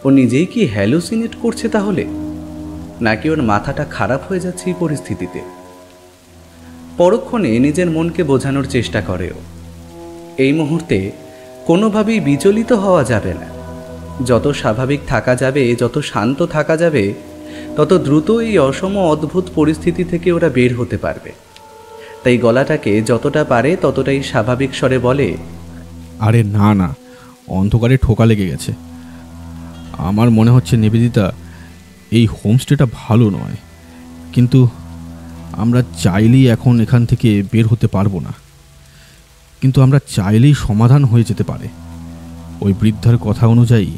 ও নিজেই কি হ্যালুসিনেট করছে তাহলে, নাকি ওর মাথাটা খারাপ হয়ে যাচ্ছে এই পরিস্থিতিতে? পরক্ষণে নিজের মনকে বোঝানোর চেষ্টা করে ও। এই মুহূর্তে কোনোভাবেই বিচলিত হওয়া যাবে না। যত স্বাভাবিক থাকা যাবে, যত শান্ত থাকা যাবে, তত দ্রুত এই অসম অদ্ভুত পরিস্থিতি থেকে ওরা বের হতে পারবে। তাই গলাটাকে যতটা পারে ততটাই স্বাভাবিক স্বরে বলে,
আরে না না, অন্ধকারে ঠোকা লেগে গেছে। আমার মনে হচ্ছে নিবেদিতা, এই হোমস্টেটা ভালো নয়, কিন্তু আমরা চাইলেই এখন এখান থেকে বের হতে পারবো না। কিন্তু আমরা চাইলেই সমাধান হয়ে যেতে পারে। ওই বৃদ্ধার কথা অনুযায়ী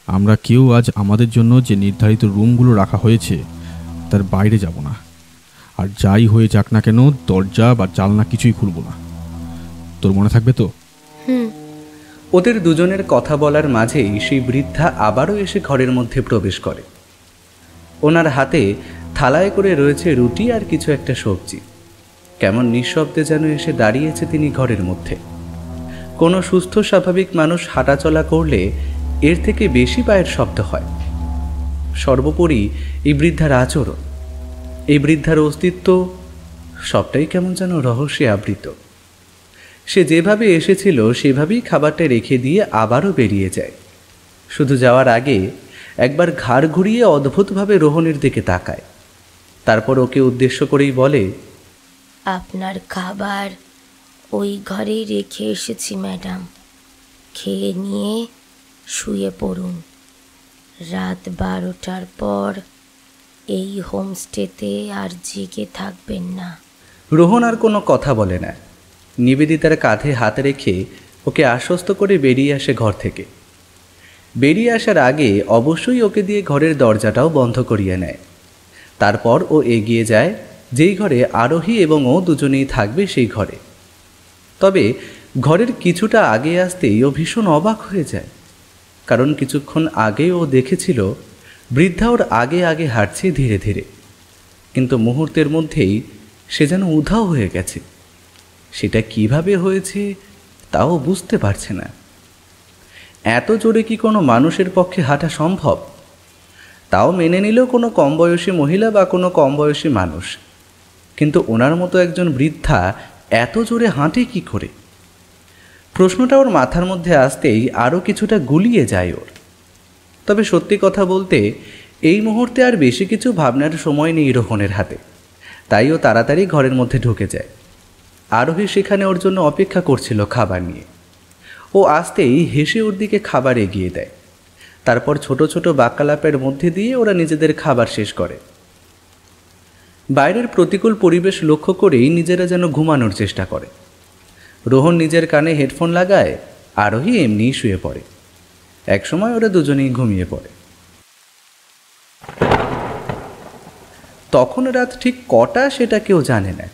আমরা কেউ আজ আমাদের জন্য যে নির্ধারিত রুমগুলো রাখা হয়েছে তার বাইরে যাব না। আর যাই হয়ে যাক না কেন, দরজা বা জানলা কিছুই খুলব না। তোর মনে থাকবে তো?
ওদের দুজনের কথা বলার মাঝেই সেই বৃদ্ধা আবারও এসে ঘরের মধ্যে প্রবেশ করে। ওনার হাতে থালায় করে রয়েছে রুটি আর কিছু একটা সবজি। কেমন নিঃশব্দে যেন এসে দাঁড়িয়েছে তিনি ঘরের মধ্যে। কোনো সুস্থ স্বাভাবিক মানুষ হাঁটাচলা করলে এর থেকে বেশি পায়ের শব্দ হয়। সর্বোপরি এই বৃদ্ধার আচরণ, এই বৃদ্ধার অস্তিত্ব, সবটাই কেমন যেন রহস্যে আবৃত। সে যেভাবে এসেছিল সেভাবেই খাবারটা রেখে দিয়ে আবারও বেরিয়ে যায়। শুধু যাওয়ার আগে একবার ঘাড় ঘুরিয়ে অদ্ভুতভাবে রোহনের দিকে তাকায়। তারপর ওকে উদ্দেশ্য করেই বলে,
আপনার খাবার ওই ঘরেই রেখে এসেছি ম্যাডাম, খেয়ে নিয়ে শুয়ে পড়ুন। রাত 12টার পর এই হোমস্টেতে আর জেগে থাকবেন না।
রোহন আর কোনো কথা বলে না। নিবেদিতার কাঁধে হাত রেখে ওকে আশ্বস্ত করে বেরিয়ে আসে ঘর থেকে। বেরিয়ে আসার আগে অবশ্যই ওকে দিয়ে ঘরের দরজাটাও বন্ধ করিয়ে নেয়। তারপর ও এগিয়ে যায় যেই ঘরে আরোহী এবং ও দুজনেই থাকবে সেই ঘরে। তবে ঘরের কিছুটা আগে আসতেই ও ভীষণ অবাক হয়ে যায়, কারণ কিছুক্ষণ আগে ও দেখেছিল বৃদ্ধা ওর আগে আগে হাঁটছে ধীরে ধীরে, কিন্তু মুহূর্তের মধ্যেই সে যেন উধাও হয়ে গেছে। সেটা কিভাবে হয়েছে তাও বুঝতে পারছে না। এত জোরে কি কোনো মানুষের পক্ষে হাঁটা সম্ভব? তাও মেনে নিলেও কোনো কম বয়সী মহিলা বা কোনো কম বয়সী মানুষ, কিন্তু ওনার মতো একজন বৃদ্ধা এত জোরে হাঁটে কি করে? প্রশ্নটা ওর মাথার মধ্যে আসতেই আরও কিছুটা গুলিয়ে যায় ওর। তবে সত্যি কথা বলতে এই মুহূর্তে আর বেশি কিছু ভাবনার সময় নেই রোহনের হাতে। তাই ও তাড়াতাড়ি ঘরের মধ্যে ঢুকে যায়। আরোহী সেখানে ওর জন্য অপেক্ষা করছিল খাবার নিয়ে। ও আসতেই হেসে ওর দিকে খাবার এগিয়ে দেয়। তারপর ছোট ছোট বাক্যালাপের মধ্যে দিয়ে ওরা নিজেদের খাবার শেষ করে। বাইরের প্রতিকূল পরিবেশ লক্ষ্য করেই নিজেরা যেন ঘুমানোর চেষ্টা করে। রোহন নিজের কানে হেডফোন লাগায়, আরোহী এমনিই শুয়ে পড়ে। একসময় ওরা দুজনেই ঘুমিয়ে পড়ে। তখন রাত ঠিক কটা সেটা কেউ জানে না।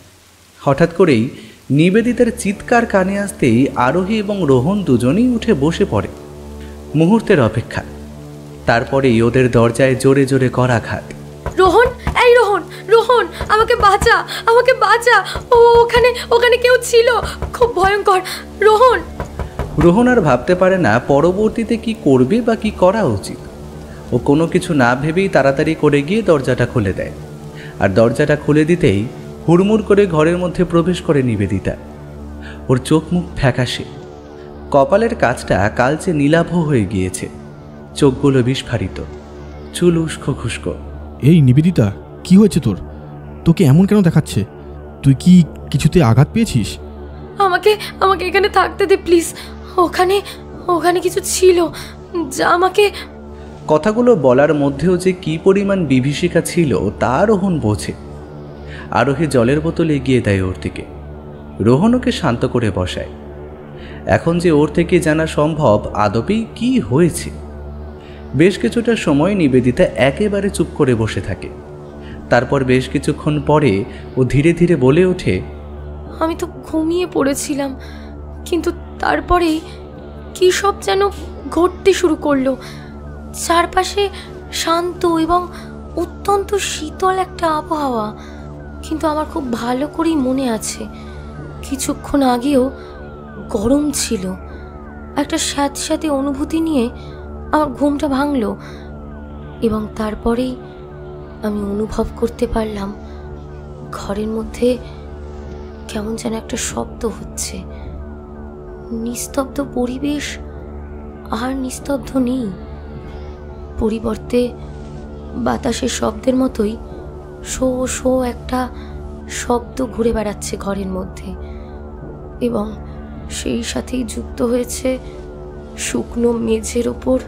হঠাৎ করেই নিবেদিতার চিৎকার কানে আসতেই আরোহী এবং রোহন দুজনেই উঠে বসে পড়ে। মুহূর্তের অপেক্ষা, তারপরেই ওদের দরজায় জোরে জোরে করাঘাত।
রোহন, এই রোহন, রোহন, আমাকে বাঁচা, আমাকে বাঁচা। ওখানে ওখানে কেউ ছিল, খুব ভয়ঙ্কর। রোহন।
রোহন আর ভাবতে পারে না পরবর্তীতে কি করবে বা কি করা উচিত। ও কোনো কিছু না ভেবেই তাড়াতাড়ি করে গিয়ে দরজাটা খুলে দেয়। আর দরজাটা খুলে দিতেই হুড়মুড় করে ঘরের মধ্যে প্রবেশ করে নিবেদিতা। ওর চোখ মুখ ফ্যাকাশে, কপালের কাজটা কালচে নীলাভ হয়ে গিয়েছে, চোখগুলো বিস্ফারিত, চুল উস্কো খুস্কো।
এই নিবেদিতা, কি হয়েছে তোর? তোকে এমন কেন দেখাচ্ছে? তুই কি কিছুতে আঘাত পেয়েছিস?
আমাকে আমাকে এখানে থাকতে দে প্লিজ। ওখানে ওখানে কিছু ছিল যা আমাকে...
কথাগুলো বলার মধ্যেও যে কি পরিমাণ বিভীষিকা ছিল তা রোহন বোঝে। আরোহী জলের বোতল এগিয়ে দেয় ওর দিকে। রোহন ওকে শান্ত করে বসায়। এখন যে ওর থেকে জানা সম্ভব আদপেই কি হয়েছে। বেশ কিছুটা সময় নিবেদিতা একেবারে চুপ করে বসে থাকে। তারপর বেশ কিছুক্ষণ পরে ও ধীরে ধীরে বলে ওঠে,
আমি তো ঘুমিয়ে পড়েছিলাম, কিন্তু তারপরে কী সব যেন ঘটতে শুরু করলো। চারপাশে শান্ত এবং অত্যন্ত শীতল একটা আবহাওয়া, কিন্তু আমার খুব ভালো করেই মনে আছে কিছুক্ষণ আগেও গরম ছিল। একটা স্যাঁতস্যাঁতে অনুভূতি নিয়ে আমার ঘুমটা ভাঙলো এবং তারপরেই আমি অনুভব করতে পারলাম ঘরের মধ্যে কেমন যেন একটা শব্দ হচ্ছে। নিস্তব্ধ পরিবেশ আর নিস্তব্ধ নেই, পরিবর্তে বাতাসের শব্দের মতোই শো শো একটা শব্দ ঘুরে বেড়াচ্ছে ঘরের মধ্যে এবং সেই সাথেই যুক্ত হয়েছে শুকনো মেঝের ওপর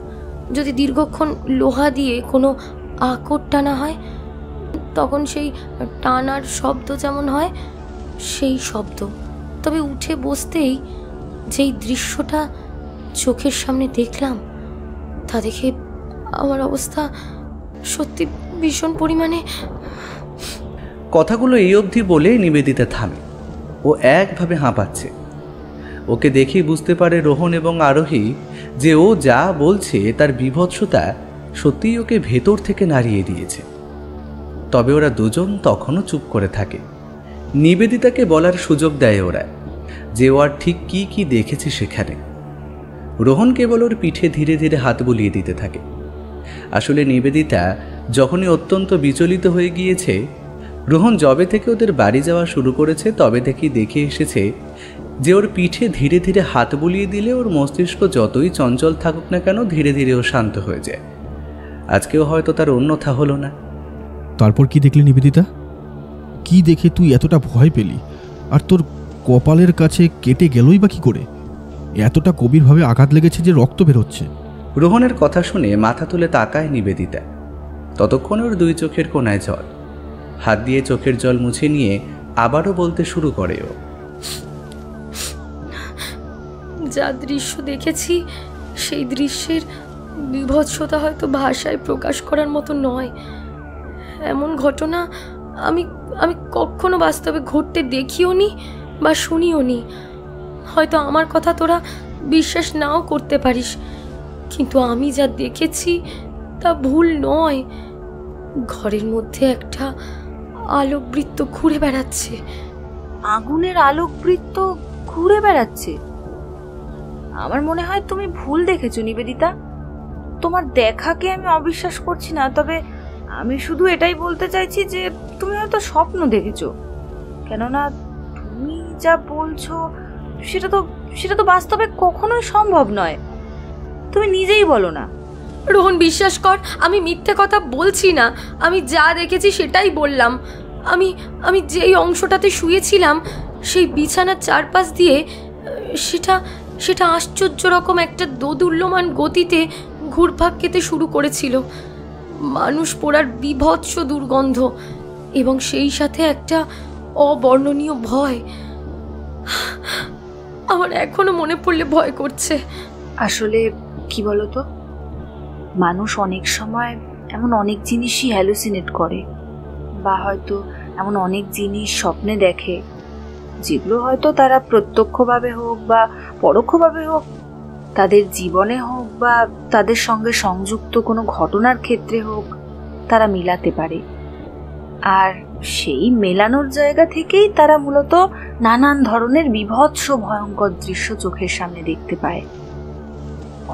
যদি দীর্ঘক্ষণ লোহা দিয়ে কোনো আকর টানা হয় তখন সেই টানার শব্দ যেমন হয় সেই শব্দ। তবে উঠে বসতেই যেই দৃশ্যটা চোখের সামনে দেখলাম তা দেখে আমার অবস্থা সত্যি ভীষণ পরিমাণে।
কথাগুলো এই অবধি বলে নিবেদিতা থামে। ও একভাবে হাঁপাচ্ছে। ওকে দেখেই বুঝতে পারে রোহন এবং আরোহী যে ও যা বলছে তার বীভৎসতা সত্যিই ওকে ভেতর থেকে নাড়িয়ে দিয়েছে। তবে ওরা দুজন তখনও চুপ করে থাকে। নিবেদিতাকে বলার সুযোগ দেয় ওরা যে ও আর ঠিক কি কি দেখেছে সেখানে। রোহন কেবল ওর পিঠে ধীরে ধীরে হাত বুলিয়ে দিতে থাকে। আসলে নিবেদিতা যখনই অত্যন্ত বিচলিত হয়ে গিয়েছে, রোহন যবে থেকে ওদের বাড়ি যাওয়া শুরু করেছে তবে থেকেই দেখে এসেছে যে ওর পিঠে ধীরে ধীরে হাত বুলিয়ে দিলে ওর মস্তিষ্ক যতই চঞ্চল থাকুক না কেন ধীরে ধীরে ও শান্ত হয়ে যায়। আজকেও হয়তো তার অন্যথা হলো না।
তারপর কি দেখলি নিবেদিতা? কি দেখে তুই এতটা ভয় পেলি? আর তোর কপালের কাছে কেটে গেলই বা কি করে? এতটা গভীরভাবে আঘাত লেগেছে যে রক্ত বেরোচ্ছে।
রোহনের কথা শুনে মাথা তুলে তাকায় নিবেদিতা। ততক্ষণে ওর দুই চোখের কোণায় জল। হাত দিয়ে চোখের জল মুছে নিয়ে আবারও বলতে শুরু করে ও,
যা দৃশ্য দেখেছি সেই দৃশ্যের বীভৎসতা হয়তো ভাষায় প্রকাশ করার মতো নয়। এমন ঘটনা আমি আমি কখনো বাস্তবে ঘটতে দেখিও নি বা শুনিও নি। হয়তো আমার কথা তোরা বিশ্বাস নাও করতে পারিস, কিন্তু আমি যা দেখেছি তা ভুল নয়। ঘরের মধ্যে একটা আলোকবৃত্ত ঘুরে বেড়াচ্ছে।
আগুনের আলোকবৃত্ত ঘুরে বেড়াচ্ছে? আমার মনে হয় তুমি ভুল দেখেছো নিবেদিতা। তোমার দেখাকে আমি অবিশ্বাস করছি না, তবে আমি শুধু এটাই বলতে চাইছি যে তুমি হয়তো স্বপ্ন দেখেছো। কেননা তুমি যা বলছো সেটা তো বাস্তবে কখনোই সম্ভব নয়। তুমি নিজেই বলো না।
রোহন, বিশ্বাস কর, আমি মিথ্যে কথা বলছি না। আমি যা দেখেছি সেটাই বললাম। আমি যেই অংশটাতে শুয়েছিলাম সেই বিছানার চারপাশ দিয়ে সেটা আশ্চর্য রকম একটা দোদুল্যমান গতিতে ঘুরপাক খেতে শুরু করেছিল। মানুষ পোড়ার বীভৎস দুর্গন্ধ এবং সেই সাথে একটা অবর্ণনীয় ভয়। আমার এখনো মনে পড়লে ভয় করছে।
আসলে কি বলতো, মানুষ অনেক সময় এমন অনেক জিনিসই হ্যালুসিনেট করে, বা হয়তো এমন অনেক জিনিস স্বপ্নে দেখে যেগুলো হয়তো তারা প্রত্যক্ষভাবে হোক বা পরোক্ষভাবে হোক, তাদের জীবনে হোক বা তাদের সঙ্গে সংযুক্ত কোনো ঘটনার ক্ষেত্রে হোক, তারা মিলাতে পারে। আর সেই মেলানোর জায়গা থেকেই তারা মূলত নানান ধরনের বীভৎস ভয়ঙ্কর দৃশ্য চোখের সামনে দেখতে পায়।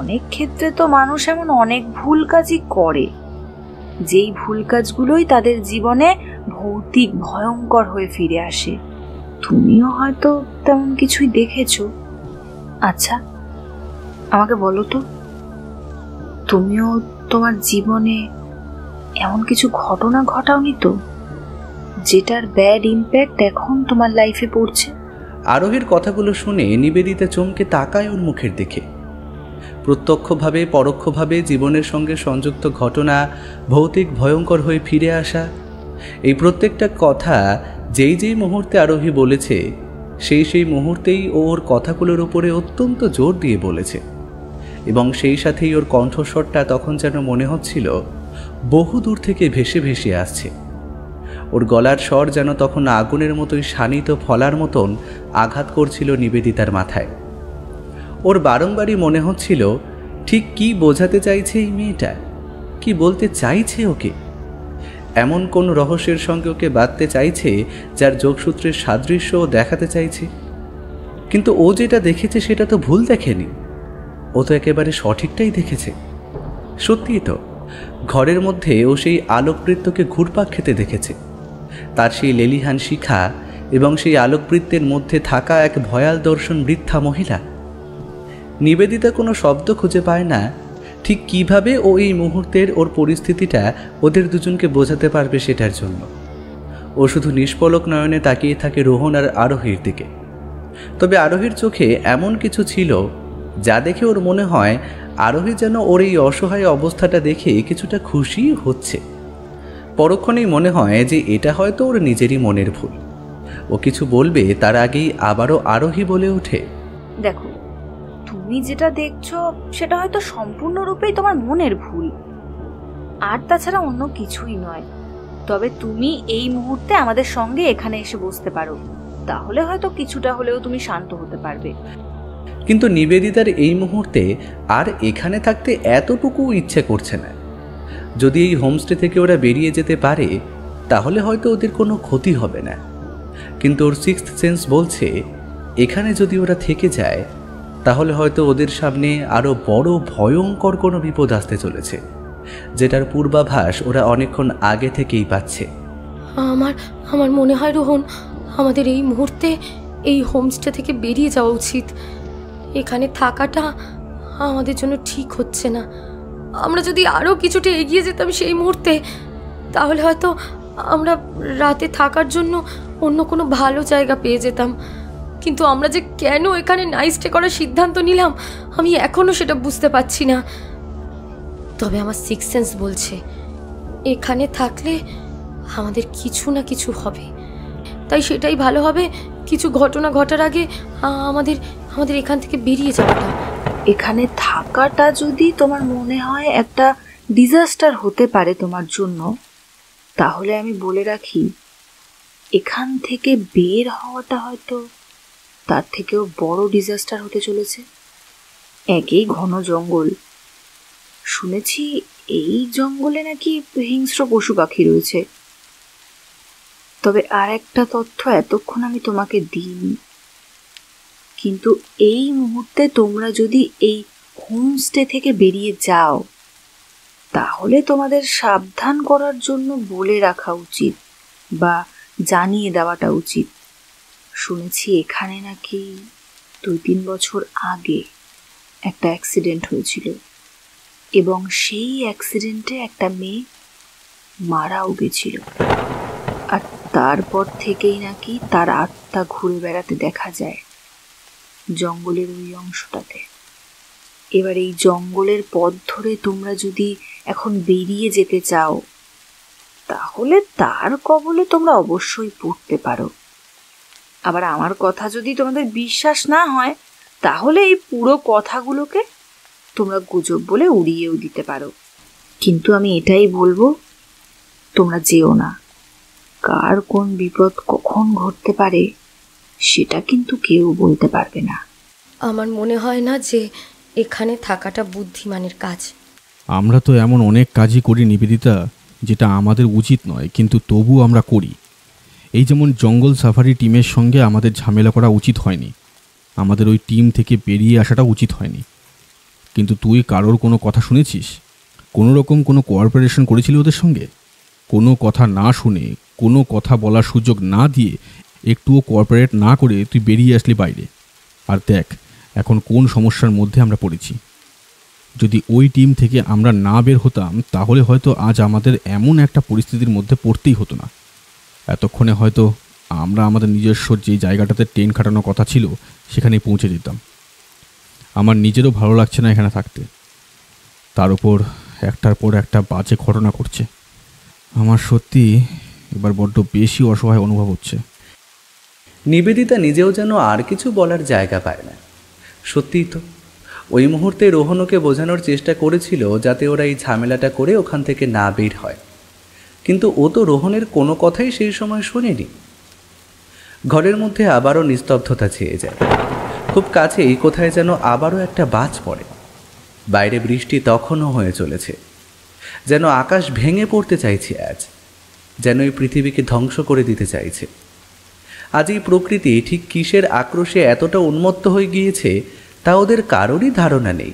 অনেক ক্ষেত্রে তো মানুষ এমন অনেক ভুল কাজই করে, যেই ভুল কাজগুলোই তাদের জীবনে ভৌতিক ভয়ঙ্কর হয়ে ফিরে আসে। তুমিও হয়তো তেমন কিছুই দেখেছো। আচ্ছা, আমাকে বলো তো, তুমিও তোমার জীবনে এমন কিছু ঘটনা ঘটাওনি তো, যেটার ব্যাড ইম্প্যাক্ট এখন তোমার লাইফে পড়ছে?
আরোহীর কথাগুলো শুনে নিবেদিতা চমকে তাকায় ওর মুখের দিকে। প্রত্যক্ষভাবে পরোক্ষভাবে জীবনের সঙ্গে সংযুক্ত ঘটনা, ভৌতিক ভয়ঙ্কর হয়ে ফিরে আসা, এই প্রত্যেকটা কথা যেই মুহূর্তে আরোহী বলেছে সেই মুহূর্তেই ওর কথাগুলোর উপরে অত্যন্ত জোর দিয়ে বলেছে। এবং সেই সাথেই ওর কণ্ঠস্বরটা তখন যেন মনে হচ্ছিল বহু দূর থেকে ভেসে ভেসে আসছে। ওর গলার স্বর যেন তখন আগুনের মতোই শানিত ফলার মতন আঘাত করছিল নিবেদিতার মাথায়। ওর বারংবারই মনে হচ্ছিল ঠিক কি বোঝাতে চাইছে এই মেয়েটা, কি বলতে চাইছে ওকে। এমন কোন রহস্যের সঙ্গে ওকে বাঁধতে চাইছে যার যোগসূত্রের সাদৃশ্য ও দেখাতে চাইছে। কিন্তু ও যেটা দেখেছে সেটা তো ভুল দেখেনি, ও তো একেবারে সঠিকটাই দেখেছে। সত্যিই তো, ঘরের মধ্যে ও সেই আলোকবৃত্তকে ঘুরপাক খেতে দেখেছে। তার সেই লেলিহান শিখা এবং সেই আলোকবৃত্তের মধ্যে থাকা এক ভয়াল দর্শন বৃদ্ধা মহিলা। নিবেদিতা কোনো শব্দ খুঁজে পায় না ঠিক কিভাবে ও এই মুহূর্তের ওর পরিস্থিতিটা ওদের দুজনকে বোঝাতে পারবে সেটার জন্য। ও শুধু নিষ্পলক নয়নে তাকিয়ে থাকে রোহন আর আরোহীর দিকে। তবে আরোহীর চোখে এমন কিছু ছিল যা দেখে ওর মনে হয় আরোহী যেন ওর এই অসহায় অবস্থাটা দেখে কিছুটা খুশি হচ্ছে। পরক্ষণেই মনে হয় যে এটা হয়তো ওর নিজেরই মনের ভুল। ও কিছু বলবে তার আগেই আবারও আরোহী বলে ওঠে,
দেখো, তুমি যেটা দেখছো সেটা হয়তো সম্পূর্ণরূপেই তোমার মনের ভুল, আর তাছাড়া অন্য কিছুই নয়। তবে তুমি এই মুহূর্তে আমাদের সঙ্গে এখানে এসে বসতে পারো, তাহলে হয়তো কিছুটা হলেও তুমি শান্ত হতে পারবে।
কিন্তু নিবেদিতার এই মুহূর্তে আর এখানে থাকতে এতটুকু ইচ্ছে করছে না। যদি এই হোমস্টে থেকে ওরা বেরিয়ে যেতে পারে তাহলে হয়তো ওদের কোনো ক্ষতি হবে না, কিন্তু ওর সিক্সথ সেন্স বলছে এখানে যদি ওরা থেকে যায় তাহলে হয়তো ওদের সামনে আরও বড় ভয়ঙ্কর কোনো বিপদ আসতে চলেছে, যেটার পূর্বাভাস ওরা অনেকক্ষণ আগে থেকেই পাচ্ছে।
আমার মনে হয় রোহন, আমাদের এই মুহূর্তে এই হোমস্টে থেকে বেরিয়ে যাওয়া উচিত। এখানে থাকাটা আমাদের জন্য ঠিক হচ্ছে না। আমরা যদি আরও কিছুটা এগিয়ে যেতাম সেই মুহূর্তে, তাহলে হয়তো আমরা রাতে থাকার জন্য অন্য কোনো ভালো জায়গা পেয়ে যেতাম। কিন্তু আমরা যে কেন এখানে নাইট স্টে করার সিদ্ধান্ত নিলাম আমি এখনও সেটা বুঝতে পারছি না। তবে আমার সিক্স সেন্স বলছে এখানে থাকলে আমাদের কিছু না কিছু হবে, তাই সেটাই ভালো হবে কিছু ঘটনা ঘটার আগে আমাদের এখান থেকে বেরিয়ে যাওয়াটা।
এখানে থাকাটা যদি তোমার মনে হয় একটা ডিজাস্টার হতে পারে তোমার জন্য, তাহলে আমি বলে রাখি এখান থেকে বের হওয়াটা হয়তো তার থেকেও বড় ডিজাস্টার হতে চলেছে। একই ঘন জঙ্গল, শুনেছি এই জঙ্গলে নাকি হিংস্র পশু পাখি রয়েছে। তবে আর একটা তথ্য এতক্ষণ আমি তোমাকে দিইনি, কিন্তু এই মুহূর্তে তোমরা যদি এই হোমস্টে থেকে বেরিয়ে যাও তাহলে তোমাদের সাবধান করার জন্য বলে রাখা উচিত বা জানিয়ে দেওয়াটা উচিত। শুনেছি এখানে নাকি 2-3 বছর আগে একটা অ্যাক্সিডেন্ট হয়েছিল এবং সেই অ্যাক্সিডেন্টে একটা মেয়ে মারাও গেছিল, আর তারপর থেকেই নাকি তার আত্মা ঘুরে বেড়াতে দেখা যায় জঙ্গলের ওই অংশটাতে। এবার এই জঙ্গলের পথ ধরে তোমরা যদি এখন বেরিয়ে যেতে চাও তাহলে তার কবলে তোমরা অবশ্যই পড়তে পারো। আবার আমার কথা যদি তোমাদের বিশ্বাস না হয় তাহলে এই পুরো কথাগুলোকে তোমরা গুজব বলে উড়িয়েও দিতে পারো, কিন্তু আমি এটাই বলবো তোমরা যেও না। কার কোন বিপদ কখন ঘটতে পারে সেটা কিন্তু কেউ বলতে পারবে না।
আমার মনে হয় না যে এখানে থাকাটা বুদ্ধিমানের কাজ।
আমরা তো এমন অনেক কাজই করি নিবেদিতা যেটা আমাদের উচিত নয়, কিন্তু তবু আমরা করি। এই যেমন জঙ্গল সাফারি টিমের সঙ্গে আমাদের ঝামেলা করা উচিত হয়নি, আমাদের ওই টিম থেকে বেরিয়ে আসাটা উচিত হয়নি। কিন্তু তুই কারোর কোনো কথা শুনেছিস? কোনো রকম কোনো কোঅপারেশন করেছিলি ওদের সঙ্গে? কোনো কথা না শুনে, কোনো কথা বলার সুযোগ না দিয়ে, একটুও কোঅপারেট না করে তুই বেরিয়ে আসলি বাইরে। আর দেখ এখন কোন সমস্যার মধ্যে আমরা পড়েছি। যদি ওই টিম থেকে আমরা না বের হতাম তাহলে হয়তো আজ আমাদের এমন একটা পরিস্থিতির মধ্যে পড়তেই হতো না। এতক্ষণে হয়তো আমরা আমাদের নিজস্ব যে জায়গাটাতে ট্রেন খাটানোর কথা ছিল সেখানেই পৌঁছে যেতাম। আমার নিজেরও ভালো লাগছে না এখানে থাকতে, তার উপর একটার পর একটা বাজে ঘটনা ঘটছে। আমার সত্যি এবার বড্ড বেশি অসহায় অনুভব হচ্ছে।
নিবেদিতা নিজেও যেন আর কিছু বলার জায়গা পায় না। সত্যিই তো, ওই মুহূর্তে রোহন ওকে বোঝানোর চেষ্টা করেছিল যাতে ওরা এই ঝামেলাটা করে ওখান থেকে না বের হয়, কিন্তু ও তো রোহনের কোনো কথাই সেই সময় শোনেনি। ঘরের মধ্যে আবারও নিস্তব্ধতা ছেয়ে যায়। খুব কাছেই কোথায় যেন আবারও একটা বাজ পড়ে। বাইরে বৃষ্টি তখনও হয়ে চলেছে, যেন আকাশ ভেঙে পড়তে চাইছে আজ। যেন এই পৃথিবীকে ধ্বংস করে দিতে চাইছে। আজ এই প্রকৃতি ঠিক কিসের আক্রোশে এতটা উন্মত্ত হয়ে গিয়েছে তা ওদের কারোরই ধারণা নেই।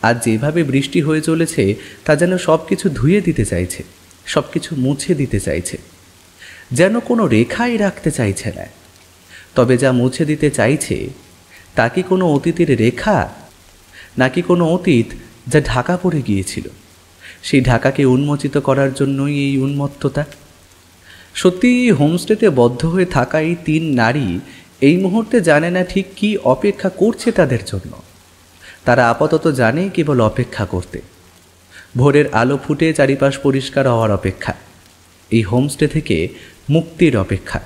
আজ যেভাবে বৃষ্টি হয়ে চলেছে তা যেন সব কিছু ধুয়ে দিতে চাইছে, সব কিছু মুছে দিতে চাইছে, যেন কোনো রেখাই রাখতে চাইছে না। তবে যা মুছে দিতে চাইছে তা কি কোনো অতীতের রেখা, নাকি কোনো অতীত যা ঢাকা পড়ে গিয়েছিল? সেই ঢাকাকে উন্মোচিত করার জন্যই এই উন্মত্ততা। সত্যি হোমস্টেতে বদ্ধ হয়ে থাকা এই 3 নারী এই মুহূর্তে জানে না ঠিক কী অপেক্ষা করছে তাদের জন্য। তারা আপাতত জানে কেবল অপেক্ষা করতে, ভোরের আলো ফুটে চারিপাশ পরিষ্কার হওয়ার অপেক্ষা, এই হোমস্টে থেকে মুক্তির অপেক্ষা,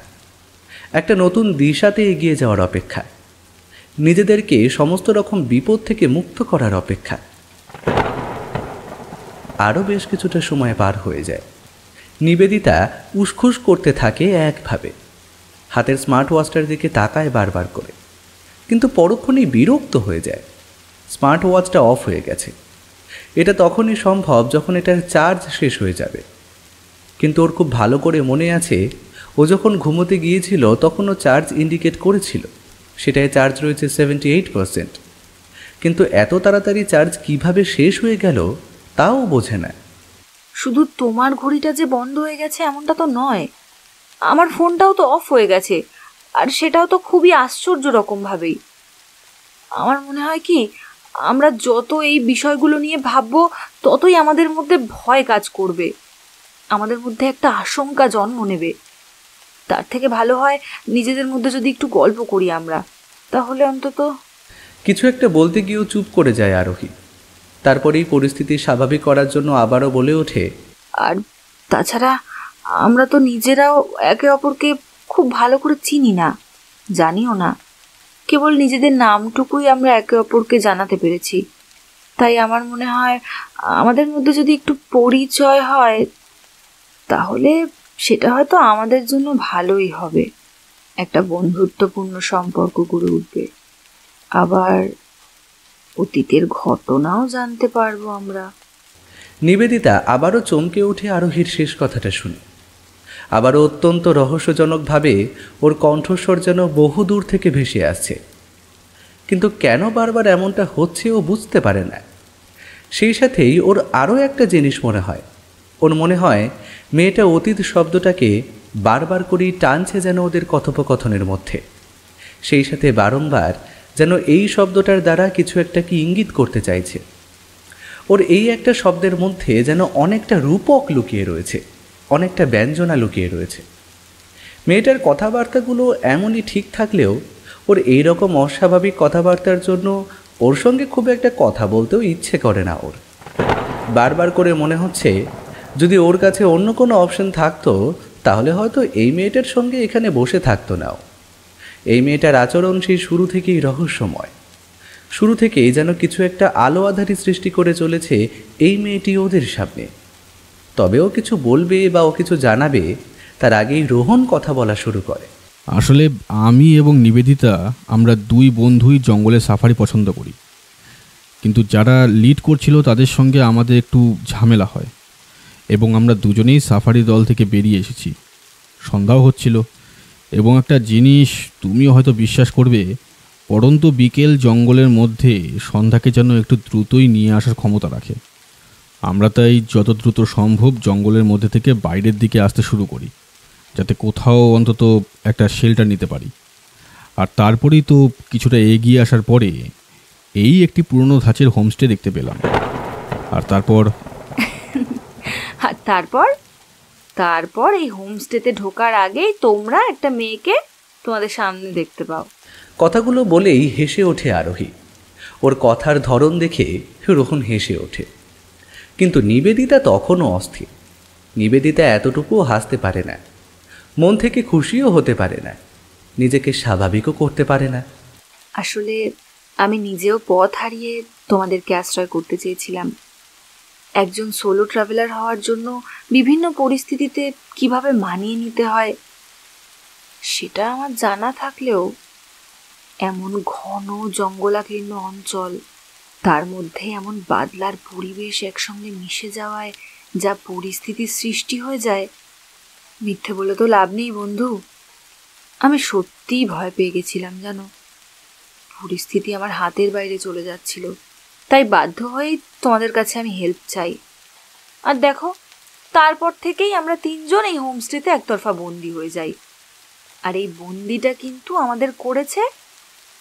একটা নতুন দিশাতে এগিয়ে যাওয়ার অপেক্ষা, নিজেদেরকে সমস্ত রকম বিপদ থেকে মুক্ত করার অপেক্ষা। আরও বেশ কিছুটা সময় পার হয়ে যায়। নিবেদিতা উসখুস করতে থাকে একভাবে, হাতের স্মার্ট ওয়াচটার দিকে তাকায় বারবার করে, কিন্তু পরক্ষণেই বিরক্ত হয়ে যায়। স্মার্ট ওয়াচটা অফ হয়ে গেছে। এটা তখনই সম্ভব যখন এটার চার্জ শেষ হয়ে যাবে। কিন্তু ওর খুব ভালো করে মনে আছে, ও যখন ঘুমোতে গিয়েছিল তখন ও চার্জ ইন্ডিকেট করেছিল সেটায় চার্জ রয়েছে 78%। কিন্তু এত তাড়াতাড়ি চার্জ কিভাবে শেষ হয়ে গেল তাও বোঝে না।
শুধু তোমার ঘড়িটা যে বন্ধ হয়ে গেছে এমনটা তো নয়, আমার ফোনটাও তো অফ হয়ে গেছে, আর সেটাও তো খুবই আশ্চর্য রকমভাবেই। আমার মনে হয় কি, আমরা যত এই বিষয়গুলো নিয়ে ভাববো ততই আমাদের মধ্যে ভয় কাজ করবে, আমাদের মধ্যে একটা আশঙ্কা জন্ম নেবে। তার থেকে ভালো হয় নিজেদের মধ্যে যদি একটু গল্প করি আমরা, তাহলে অন্তত।
কিছু একটা বলতে গিয়েও চুপ করে যায় আরোহী। তারপরেই পরিস্থিতি স্বাভাবিক করার জন্য আবারও বলে ওঠে,
আর তাছাড়া আমরা তো নিজেরাও একে অপরকে খুব ভালো করে চিনি না, জানিও না, কেবল নিজেদের নামটুকুই আমরা একে অপরকে জানাতে পেরেছি। তাই আমার মনে হয় আমাদের মধ্যে যদি একটু পরিচয় হয় তাহলে সেটা হয়তো আমাদের জন্য ভালোই হবে। একটা বন্ধুত্বপূর্ণ সম্পর্ক গড়ে উঠবে, আবার অতীতের ঘটনাও জানতে পারবো আমরা।
নিবেদিতা আবারও চমকে ওঠে আরোহীর শেষ কথাটা শুনে। আবারও অত্যন্ত রহস্যজনকভাবে ওর কণ্ঠস্বর যেন বহু দূর থেকে ভেসে আসছে। কিন্তু কেন বারবার এমনটা হচ্ছে ও বুঝতে পারে না। সেই সাথেই ওর আরও একটা জিনিস মনে হয়। ওর মনে হয় মেয়েটা অতীত শব্দটাকে বারবার করেই টানছে যেন ওদের কথোপকথনের মধ্যে। সেই সাথে বারংবার যেন এই শব্দটার দ্বারা কিছু একটা কি ইঙ্গিত করতে চাইছে। ওর এই একটা শব্দের মধ্যে যেন অনেকটা রূপক লুকিয়ে রয়েছে, অনেকটা ব্যঞ্জনা লুকিয়ে রয়েছে। মেয়েটার কথাবার্তাগুলো এমনই ঠিক থাকলেও ওর এই রকম অস্বাভাবিক কথাবার্তার জন্য ওর সঙ্গে খুব একটা কথা বলতেও ইচ্ছে করে না ওর। বারবার করে মনে হচ্ছে যদি ওর কাছে অন্য কোনো অপশন থাকতো তাহলে হয়তো এই মেয়েটার সঙ্গে এখানে বসে থাকতো না ও। এই মেয়েটার আচরণ সেই শুরু থেকেই রহস্যময়। শুরু থেকেই যেন কিছু একটা আলো আধারি সৃষ্টি করে চলেছে এই মেয়েটি ওদের সামনে। তবে ও কিছু বলবে বা ও কিছু জানাবে তার আগেই রোহন কথা বলা শুরু করে।
আসলে আমি এবং নিবেদিতা আমরা 2 বন্ধুই জঙ্গলে সাফারি পছন্দ করি, কিন্তু যারা লিড করছিল তাদের সঙ্গে আমাদের একটু ঝামেলা হয় এবং আমরা দুজনেই সাফারি দল থেকে বেরিয়ে এসেছি। সন্ধ্যাও হচ্ছিল এবং একটা জিনিস তুমিও হয়তো বিশ্বাস করবে, পড়ন্ত বিকেল জঙ্গলের মধ্যে সন্ধ্যাকে যেন একটু দ্রুতই নিয়ে আসার ক্ষমতা রাখে। আমরা তাই যত দ্রুত সম্ভব জঙ্গলের মধ্যে থেকে বাইরের দিকে আসতে শুরু করি, যাতে কোথাও অন্তত একটা শেল্টার নিতে পারি। আর তারপরেই তো কিছুটা এগিয়ে আসার পরে এই একটি পুরনো ধাঁচের হোমস্টে দেখতে পেলাম। আর তারপর
তারপর এই হোমস্টেতে ঢোকার আগেই তোমরা একটা মেয়েকে তোমাদের সামনে দেখতে পাও।
কথাগুলো বলেই হেসে ওঠে আরোহী। ওর কথার ধরন দেখে রোহন হেসে ওঠে, কিন্তু নিবেদিতা তখনও অস্থির। নিবেদিতা এতটুকুও হাসতে পারে না, মন থেকে খুশিও হতে পারে না, নিজেকে স্বাভাবিকও করতে পারে না।
আসলে আমি নিজেও পথ হারিয়ে তোমাদেরকে আশ্রয় করতে চেয়েছিলাম। একজন সোলো ট্রাভেলার হওয়ার জন্য বিভিন্ন পরিস্থিতিতে কিভাবে মানিয়ে নিতে হয় সেটা আমার জানা থাকলেও এমন ঘন জঙ্গলাকীর্ণ অঞ্চল, তার মধ্যে এমন বাদলার পরিবেশ একসঙ্গে মিশে যাওয়ায় যা পরিস্থিতির সৃষ্টি হয়ে যায় মিথ্যে বলে তো লাভ নেই বন্ধু, আমি সত্যিই ভয় পেয়ে গেছিলাম জানো। পরিস্থিতি আমার হাতের বাইরে চলে যাচ্ছিল, তাই বাধ্য হয়েই তোমাদের কাছে আমি হেল্প চাই। আর দেখো, তারপর থেকেই আমরা 3 জন এই হোমস্টেতে একতরফা বন্দি হয়ে যাই। আর এই বন্দিটা কিন্তু আমাদের করেছে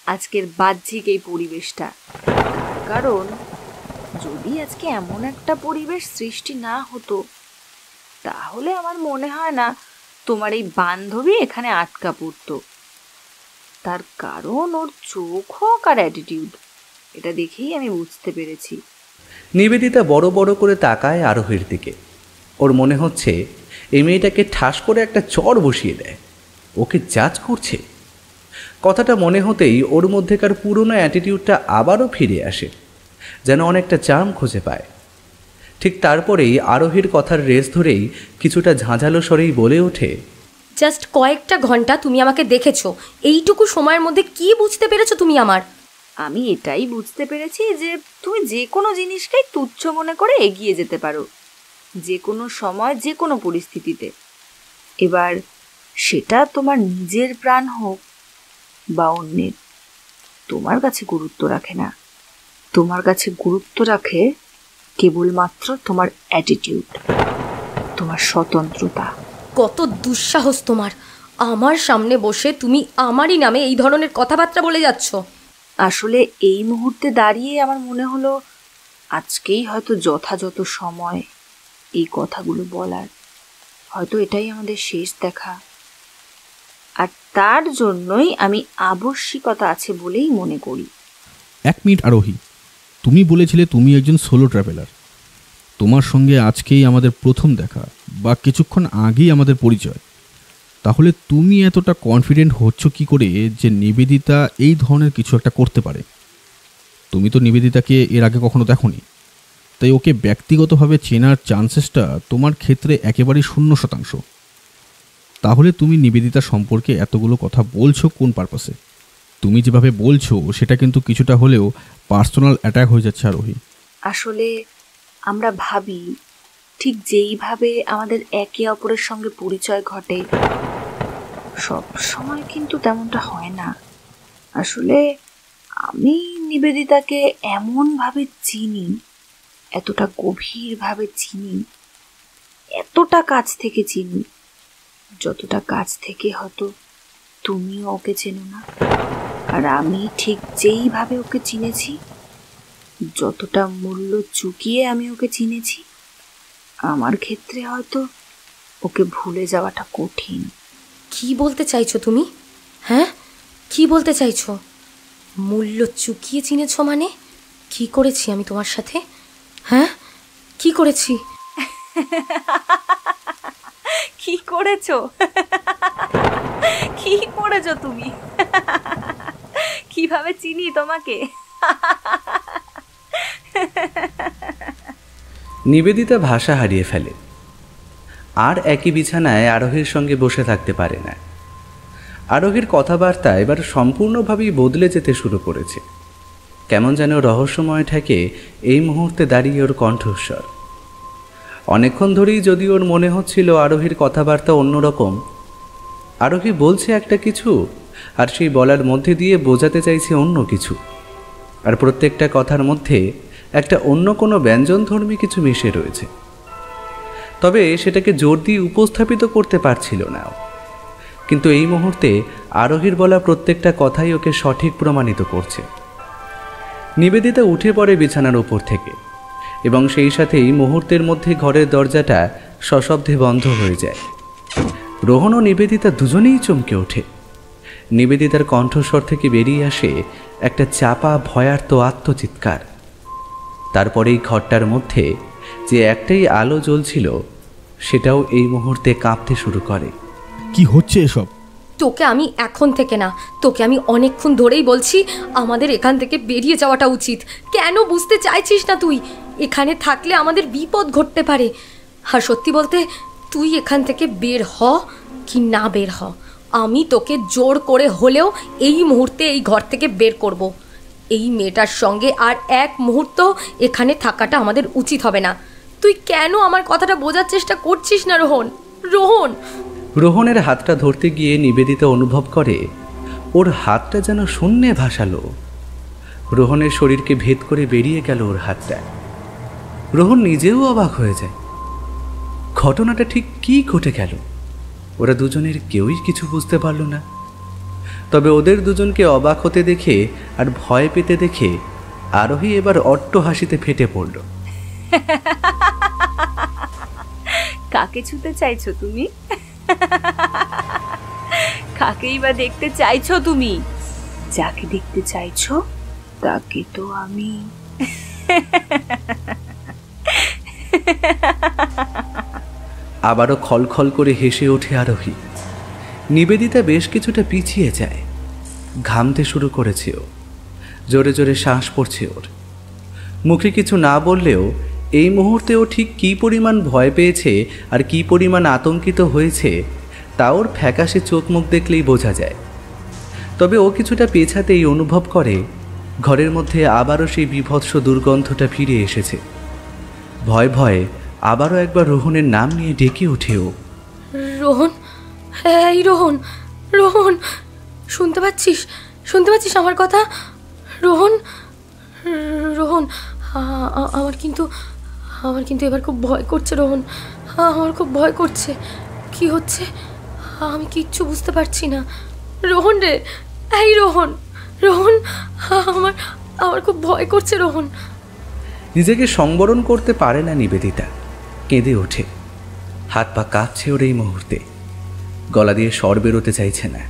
আজকের বাহ্যিক এই পরিবেশটা। কারণ যদি আজকে এমন একটা পরিবেশ সৃষ্টি না হতো, তাহলে আমার মনে হয় না তোমার এই বান্ধবী এখানে আটকা পড়তো। তার কারণ ওর চোখ হোক আর অ্যাটিটিউড, এটা দেখেই আমি বুঝতে পেরেছি।
নিবেদিতা বড় বড় করে তাকায় আরোহীর দিকে। ওর মনে হচ্ছে এই মেয়েটাকে ঠাস করে একটা চড় বসিয়ে দেয়, ওকে জাজ করছে। কথাটা মনে হতেই ওর মধ্যেকার পুরনো অ্যাটিটিউডটা আবারও ফিরে আসে, যেন অনেকটা চার্ম খুঁজে পায়। ঠিক তারপরেই আরোহীর কথার রেস ধরেই কিছুটা ঝাঁঝালো স্বরেই বলে ওঠে,
জাস্ট কয়েকটা ঘন্টা তুমি আমাকে দেখেছো, এইটুকু সময়ের মধ্যে কি বুঝতে পেরেছো তুমি আমার?
আমি এটাই বুঝতে পেরেছি যে তুমি যে কোনো জিনিসকেই তুচ্ছ মনে করে এগিয়ে যেতে পারো, যে কোনো সময় যে কোনো পরিস্থিতিতে। এবার সেটা তোমার নিজের প্রাণ হোক বা অন্যের, তোমার কাছে গুরুত্ব রাখে না। তোমার কাছে গুরুত্ব রাখে কেবলমাত্র তোমার অ্যাটিটিউড, তোমার স্বতন্ত্রতা।
কত দুঃসাহস তোমার! আমার সামনে বসে তুমি আমারই নামে এই ধরনের কথাবার্তা বলে যাচ্ছ।
আসলে এই মুহূর্তে দাঁড়িয়ে আমার মনে হলো আজকেই হয়তো যথাযথ সময় এই কথাগুলো বলার। হয়তো এটাই আমাদের শেষ দেখা, আর তার জন্যই আমি আবশ্যিকতা আছে বলেই মনে করি।
1 মিনিট আরোহী, তুমি বলেছিলে তুমি একজন সোলো ট্রাভেলার। তোমার সঙ্গে আজকেই আমাদের প্রথম দেখা বা কিছুক্ষণ আগেই আমাদের পরিচয়। তাহলে তুমি এতটা কনফিডেন্ট হচ্ছ কি করে যে নিবেদিতা এই ধরনের কিছু একটা করতে পারে? তুমি তো নিবেদিতাকে এর আগে কখনো দেখোনি, তাই ওকে ব্যক্তিগতভাবে চেনার চান্সেসটা তোমার ক্ষেত্রে একেবারেই 0%। তাহলে তুমি নিবেদিতা সম্পর্কে এতগুলো কথা বলছো কোন পারপাসে? তুমি যেভাবে বলছো সেটা কিন্তু কিছুটা হলেও পার্সোনাল অ্যাটাক হয়ে যাচ্ছে আরোহী।
আসলে আমরা ভাবি ঠিক যেইভাবে আমাদের একে অপরের সঙ্গে পরিচয় ঘটে, সব সময় কিন্তু তেমনটা হয় না। আসলে আমি নিবেদিতাকে এমনভাবে চিনি, এতটা গভীরভাবে চিনি, এতটা কাছ থেকে চিনি, যতটা কাছ থেকে হয়তো তুমিও ওকে চেনো না। আর আমি ঠিক যেইভাবে ওকে চিনেছি, যতটা মূল্য চুকিয়ে আমি ওকে চিনেছি, আমার ক্ষেত্রে হয়তো ওকে ভুলে যাওয়াটা কঠিন।
কি বলতে চাইছো তুমি? হ্যাঁ, কি বলতে চাইছো? মূল্য চুকিয়ে চিনেছো মানে? কি করেছি আমি তোমার সাথে? হ্যাঁ, কি করেছি?
কি করেছো? কি করেছো তুমি? কিভাবে চিনি তোমাকে?
নিবেদিতা ভাষা হারিয়ে ফেলে, আর একই বিছানায় আরোহীর সঙ্গে বসে থাকতে পারে না। আরোহীর কথাবার্তা এবার সম্পূর্ণভাবেই বদলে যেতে শুরু করেছে। কেমন যেন রহস্যময় ঠেকে এই মুহূর্তে দাঁড়িয়ে ওর কণ্ঠস্বর। অনেকক্ষণ ধরেই যদি ওর মনে হচ্ছিল আরোহীর কথাবার্তা অন্যরকম, আরোহী বলছে একটা কিছু আর সেই বলার মধ্যে দিয়ে বোঝাতে চাইছে অন্য কিছু, আর প্রত্যেকটা কথার মধ্যে একটা অন্য কোনো ব্যঞ্জনধর্মী কিছু মিশে রয়েছে। তবে সেটাকে জোর দিয়ে উপস্থাপিত করতে পারছিল না। কিন্তু এই মুহূর্তে আরোহীর বলা প্রত্যেকটা কথাই ওকে সঠিক প্রমাণিত করছে। নিবেদিতা উঠে পড়ে বিছানার উপর থেকে, এবং সেই সাথেই মুহূর্তের মধ্যে ঘরের দরজাটা সশব্দে বন্ধ হয়ে যায়। রোহন ও নিবেদিতা দুজনেই চমকে ওঠে। নিবেদিতার কণ্ঠস্বর থেকে বেরিয়ে আসে একটা চাপা ভয়ার্ত আত্মচিৎকার। তারপরেই ঘরটার মধ্যে যে একটাই আলো জ্বলছিল, সেটাও এই মুহূর্তে কাঁপতে শুরু করে।
কি হচ্ছে এসব?
তোকে আমি এখন থেকে না, তোকে আমি অনেকক্ষণ ধরেই বলছি আমাদের এখান থেকে বেরিয়ে যাওয়াটা উচিত। কেন বুঝতে চাইছিস না তুই? এখানে থাকলে আমাদের বিপদ ঘটতে পারে। আর সত্যি বলতে, তুই এখান থেকে বের হ কি না বের হ, আমি তোকে জোর করে হলেও এই মুহূর্তে এই ঘর থেকে বের করব। এই মেয়েটার সঙ্গে আর এক মুহূর্ত এখানে থাকাটা আমাদের উচিত হবে না। তুই কেন আমার কথাটা বোঝার চেষ্টা করছিস না রোহন? রোহন,
রোহনের হাতটা ধরতে গিয়ে নিবেদিতা অনুভব করে ওর হাতটা যেন শূন্যে ভাসালো। রোহনের শরীরকে ভেদ করে বেরিয়ে গেল ওর হাতটা। রোহন নিজেও অবাক হয়ে যায়। ঘটনাটা ঠিক কী ঘটে গেল ওরা দুজনের কেউই কিছু বুঝতে পারল না। তবে ওদের দুজনকে অবাক হতে দেখে আর ভয় পেতে দেখে আরোহী এবার অট্ট হাসিতে ফেটে পড়ল।
কাকে ছুতে চাইছো তুমি? কাকেই বা দেখতে চাইছো তুমি? যাকে দেখতে চাইছো তাকে তো আমি।
আবারও খলখল করে হেসে ওঠে আরোহী। নিবেদিতা বেশ কিছুটা পিছিয়ে যায়। ঘামতে শুরু করেছে ও, জোরে জোরে শ্বাস পড়ছে ওর। মুখে কিছু না বললেও এই মুহূর্তে ও ঠিক কী পরিমাণ ভয় পেয়েছে আর কী পরিমাণ আতঙ্কিত হয়েছে তা ওর ফ্যাকাশে চোখ মুখ দেখলেই বোঝা যায়। তবে ও কিছুটা পেছাতেই অনুভব করে ঘরের মধ্যে আবারও সেই বীভৎস দুর্গন্ধটা ফিরে এসেছে। ভয় ভয়ে আবারও একবার রোহনের নাম নিয়ে ডেকে ওঠে ও।
রোহন, এই রোহন, রোহন, শুনতে পাচ্ছিস? শুনতে পাচ্ছিস আমার কথা? রোহন, রোহন, আমার কিন্তু এবার খুব ভয় করছে রোহন। আমার খুব ভয় করছে। কি হচ্ছে আমি কিচ্ছু বুঝতে পারছি না। রোহন রে, এই রোহন, রোহন, আমার খুব ভয় করছে রোহন।
নিজেকে সংবরণ করতে পারে না নিবেদিতা, কেঁদে ওঠে। হাত পা কাঁপছে ওর এই মুহূর্তে। গলা দিয়ে স্বর বেরোতে চাইছে না।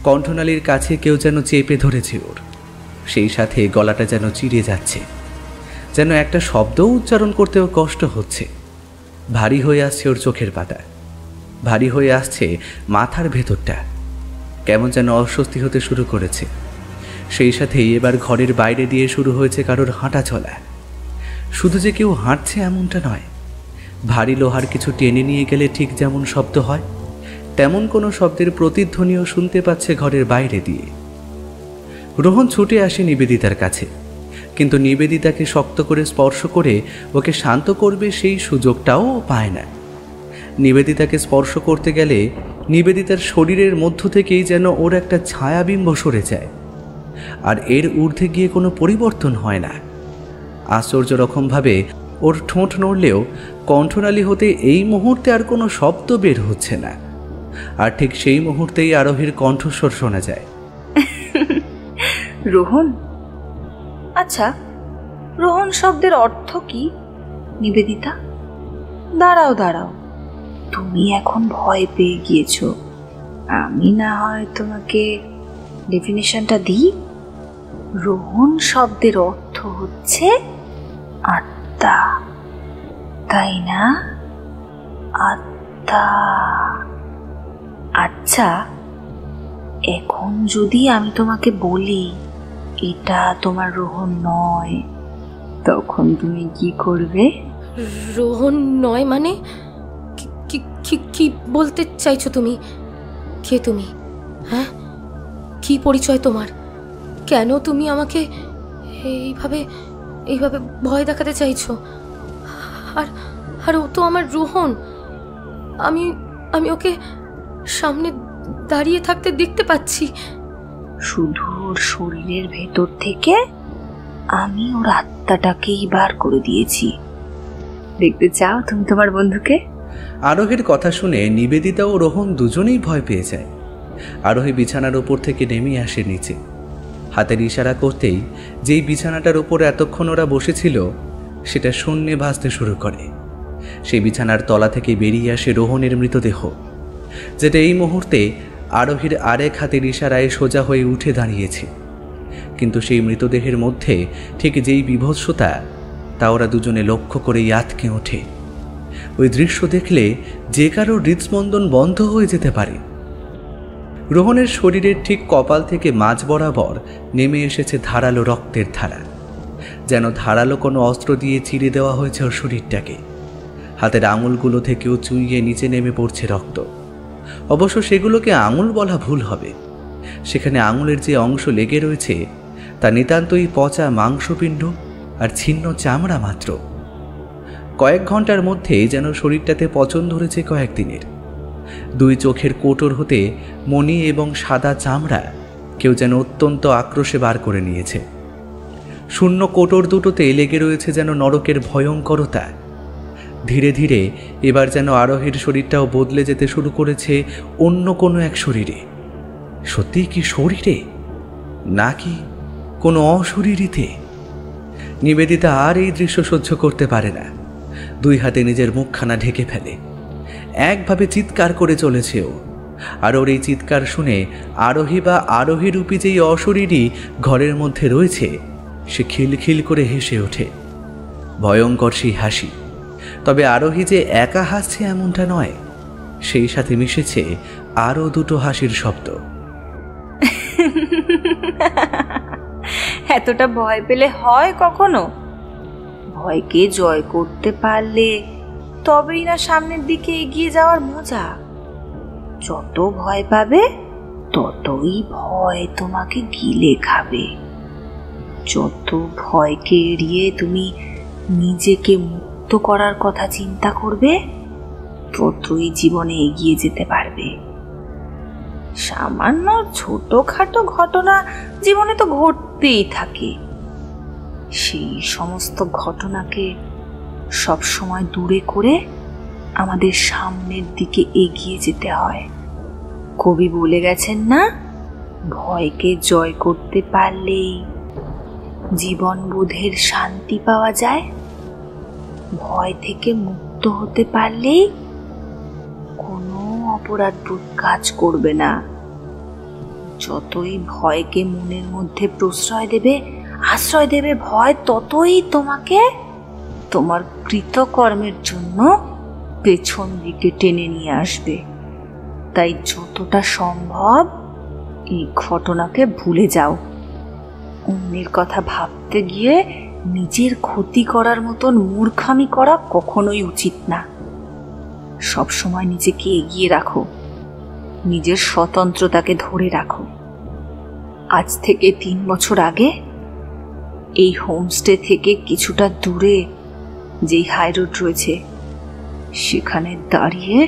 কণ্ঠনালীর কাছে কেউ যেন চেপে ধরেছে ওর। সেই সাথে গলাটা যেন চিড়ে যাচ্ছে, যেন একটা শব্দও উচ্চারণ করতেও কষ্ট হচ্ছে। ভারী হয়ে আসছে ওর চোখের পাতা, ভারী হয়ে আসছে মাথার ভেতরটা। কেমন যেন অস্বস্তি হতে শুরু করেছে। সেই সাথেই এবার ঘরের বাইরে দিয়ে শুরু হয়েছে কারোর হাঁটা চলা। শুধু যে কেউ হাঁটছে এমনটা নয়, ভারী লোহার কিছু টেনে নিয়ে গেলে ঠিক যেমন শব্দ হয় তেমন কোনো শব্দের প্রতিধ্বনিও শুনতে পাচ্ছে ঘরের বাইরে দিয়ে। রোহন ছুটে আসে নিবেদিতার কাছে, কিন্তু নিবেদিতাকে শক্ত করে স্পর্শ করে ওকে শান্ত করবে সেই সুযোগটাও পায় না। নিবেদিতাকে স্পর্শ করতে গেলে নিবেদিতার শরীরের মধ্য থেকেই যেন ওর একটা ছায়াবিম্ব সরে যায়, আর এর ঊর্ধ্বে গিয়ে কোনো পরিবর্তন হয় না। আশ্চর্য রকমভাবে ওর ঠোঁট নড়লেও কণ্ঠনালী হতে এই মুহূর্তে আর কোনো শব্দ বের হচ্ছে না। আর ঠিক সেই মুহূর্তেই আরোহীর কণ্ঠস্বর শোনা যায়।
রোহন? আচ্ছা, রোহন শব্দের অর্থ কি নিবেদিতা? দাঁড়াও দাঁড়াও, তুমি এখন ভয় পেয়ে গিয়েছো। আমি না হয় তোমাকে ডেফিনেশনটা দিই। রোহন শব্দের অর্থ হচ্ছে আত্মা, তাই না? আত্মা। আচ্ছা, এখন যদি আমি তোমাকে বলি এটা তোমার রোহন নয়, তখন তুমি কি করবে?
রোহন নয় মানে? কি বলতে চাইছো তুমি? কে তুমি? হ্যাঁ, কি পরিচয় তোমার? কেন তুমি আমাকে এইভাবে ভয় দেখাতে চাইছো? আর ও তো আমার রোহন। আমি ওকে সামনে দাঁড়িয়ে থাকতে দেখতে পাচ্ছি।
শুধু ওর শরীরের ভেতর থেকে আমি ওর আত্মাটাকেই বার করে দিয়েছি। দেখতে চাও তুমি তোমার বন্ধুকে?
আরোহীর কথা শুনে নিবেদিতা ও রোহন দুজনেই ভয় পেয়ে যায়। আরোহী বিছানার ওপর থেকে নেমে আসে নিচে। হাতের ইশারা করতেই যেই বিছানাটার ওপর এতক্ষণ ওরা বসেছিল সেটা শূন্যে ভাসতে শুরু করে। সেই বিছানার তলা থেকে বেরিয়ে আসে রোহনের মৃতদেহ, যেটা এই মুহূর্তে আরোহীর আরেক হাতের ইশারায় সোজা হয়ে উঠে দাঁড়িয়েছে। কিন্তু সেই মৃতদেহের মধ্যে ঠিক যেই বিভৎসতা তা ওরা দুজনে লক্ষ্য করেই আতকে ওঠে। ওই দৃশ্য দেখলে যে কারো হৃদস্পন্দন বন্ধ হয়ে যেতে পারে। রোহনের শরীরের ঠিক কপাল থেকে মাঝ বরাবর নেমে এসেছে ধারালো রক্তের ধারা, যেন ধারালো কোনো অস্ত্র দিয়ে চিরে দেওয়া হয়েছে ওর শরীরটাকে। হাতের আঙুলগুলো থেকেও চুইয়ে নিচে নেমে পড়ছে রক্ত। অবশ্য সেগুলোকে আঙুল বলা ভুল হবে। সেখানে আঙুলের যে অংশ লেগে রয়েছে তা নিতান্তই পচা মাংসপিণ্ড আর ছিন্ন চামড়া মাত্র। কয়েক ঘন্টার মধ্যেই যেন শরীরটাতে পচন ধরেছে কয়েকদিনের। দুই চোখের কোটর হতে মণি এবং সাদা চামড়া কেউ যেন অত্যন্ত আক্রোশে বার করে নিয়েছে। শূন্য কোটর দুটোতে লেগে রয়েছে যেন নরকের ভয়ঙ্করতা। ধীরে ধীরে এবার যেন আরোহীর শরীরটাও বদলে যেতে শুরু করেছে অন্য কোনো এক শরীরে। সত্যিই কি শরীরে, নাকি কোনো অশরীরীতে? নিবেদিতা আর এই দৃশ্য সহ্য করতে পারে না। দুই হাতে নিজের মুখখানা ঢেকে ফেলে। একভাবে চিৎকার করে চলেছে ও। আর ওর এই চিৎকার শুনে আরোহী বা আরোহীরূপী যেই অশরীরী ঘরের মধ্যে রয়েছে সে খিলখিল করে হেসে ওঠে। ভয়ঙ্কর সেই হাসি। তবে আরোহী যে একা হাসছে এমনটা নয়, সেই সাথে মিশেছে আরও দুটো হাসির শব্দ।
এতটা ভয় পেলে হয় কখনো? ভয়কে জয় করতে পারলে তবেই না সামনের দিকে এগিয়ে যাওয়ার মজা। যত ভয় পাবে ততই ভয় তোমাকে গিলে খাবে। যত ভয়কে এড়িয়ে তুমি নিজেকে মুক্ত করার কথা চিন্তা করবে ততই জীবনে এগিয়ে যেতে পারবে। সামান্য ছোটখাটো ঘটনা জীবনে তো ঘটতেই থাকে। সেই সমস্ত ঘটনাকে সবসময় দূরে করে আমাদের সামনের দিকে এগিয়ে যেতে হয়। কবি বলে গেছেন না, ভয়কে জয় করতে পারলেই জীবনবোধের শান্তি পাওয়া যায়। ভয় থেকে মুক্ত হতে পারলেই কোনো অপরাধবোধ কাজ করবে না। যতই ভয়কে মনের মধ্যে আশ্রয় দেবে ভয়, ততই তোমাকে তোমার কৃতকর্মের জন্য পেছন দিকে টেনে নিয়ে আসবে। তাই যতটা সম্ভব এই ঘটনাকে ভুলে যাও। অন্যের কথা ভাবতে গিয়ে নিজের ক্ষতি করার মতন মূর্খামি করা কখনোই উচিত না। সবসময় নিজেকে এগিয়ে রাখো, নিজের স্বতন্ত্রতাকে ধরে রাখো। আজ থেকে 3 বছর আগে এই হোমস্টে থেকে কিছুটা দূরে যেই হাইরোড রয়েছে সেখানে দাঁড়িয়ে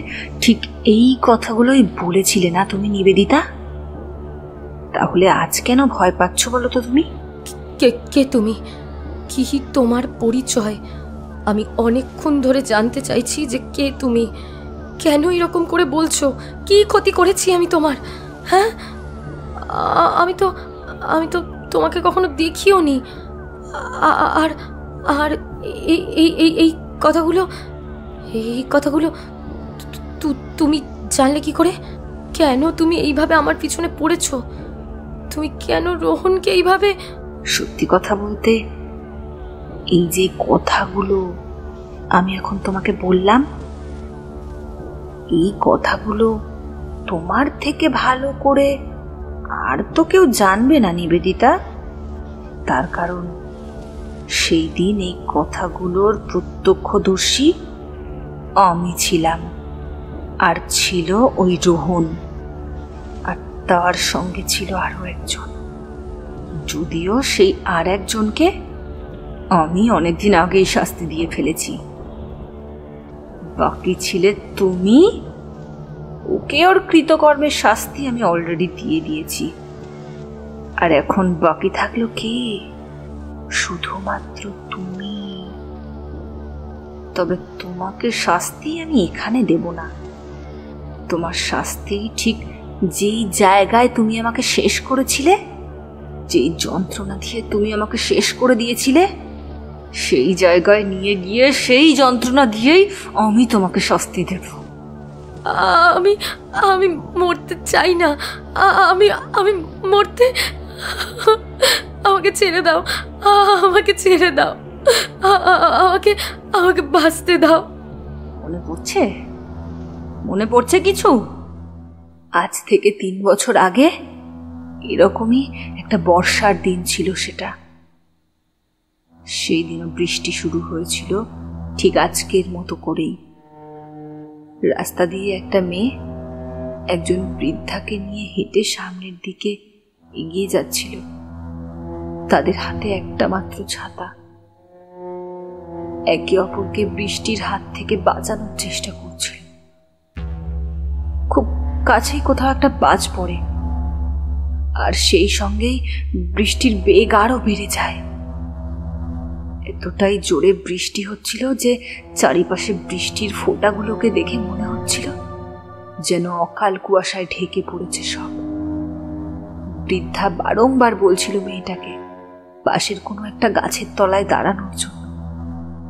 ঠিক এই কথাগুলোই বলেছিলে না তুমি নিবেদিতা? তাহলে আজ কেন ভয় পাচ্ছ বলো তো তুমি?
কে তুমি? কি তোমার পরিচয়? আমি অনেকক্ষণ ধরে জানতে চাইছি যে কে তুমি, কেন এরকম করে বলছো? কি ক্ষতি করেছি আমি তোমার? হ্যাঁ, আমি তো তোমাকে কখনো দেখিও নি। আর আর এই কথাগুলো তুমি জানলে কি করে? কেন তুমি এইভাবে আমার পিছনে পড়েছো? তুমি কেন রোহনকে এইভাবে?
সত্যি কথা বলতে, এই যে কথাগুলো আমি এখন তোমাকে বললাম, এই কথাগুলো তোমার থেকে ভালো করে আর তো কেউ জানবে না নিবেদিতা। তার কারণ সেই দিন এই কথাগুলোর প্রত্যক্ষদর্শী আমি ছিলাম, আর ছিল ওই রোহন, আর তার সঙ্গে ছিল আরো একজন। যদিও সেই আর একজনকে আমি অনেকদিন আগেই শাস্তি দিয়ে ফেলেছি। বাকি ছিলে তুমি। ওকে ওর কৃতকর্মের শাস্তি আমি অলরেডি দিয়ে দিয়েছি। আর এখন বাকি থাকলো কে? শুধুমাত্র তুমি। তবে তোমাকে শাস্তি আমি এখানে দেব না। তোমার শাস্তি ঠিক যেই জায়গায় তুমি আমাকে শেষ করেছিলে, যেই যন্ত্রণা দিয়ে তুমি আমাকে শেষ করে দিয়েছিলে, সেই জায়গায় নিয়ে গিয়ে সেই যন্ত্রণা দিয়েই আমি তোমাকে শাস্তি দেব।
আমি মরতে চাই না। আমি মরতে, আমাকে ছেড়ে দাও, আমাকে ছেড়ে দাও, আমাকে বাঁচতে দাও।
মনে পড়ছে কিছু? আজ থেকে 3 বছর আগে এরকমই একটা বর্ষার দিন ছিল সেটা। সেই দিনও বৃষ্টি শুরু হয়েছিল ঠিক আজকের মতো করেই। রাস্তা দিয়ে একটা মেয়ে একজন বৃদ্ধাকে নিয়ে হেঁটে সামনের দিকে এগিয়ে যাচ্ছিল। তাদের হাতে একটা মাত্র ছাতা। একে অপরকে বৃষ্টির হাত থেকে বাঁচানোর চেষ্টা করছিল। কাছেই কোথাও একটা বাজ পড়ে, আর সেই সঙ্গেই বৃষ্টির বেগ আরো বেড়ে যায়। এতটাই জোরে বৃষ্টি হচ্ছিল যে চারিপাশে বৃষ্টির ফোঁটাগুলোকে দেখে মনে হচ্ছিল যেন অকাল কুয়াশায় ঢেকে পড়েছে সব। বৃদ্ধা বারংবার বলছিল মেয়েটাকে পাশের কোনো একটা গাছের তলায় দাঁড়ানোর জন্য,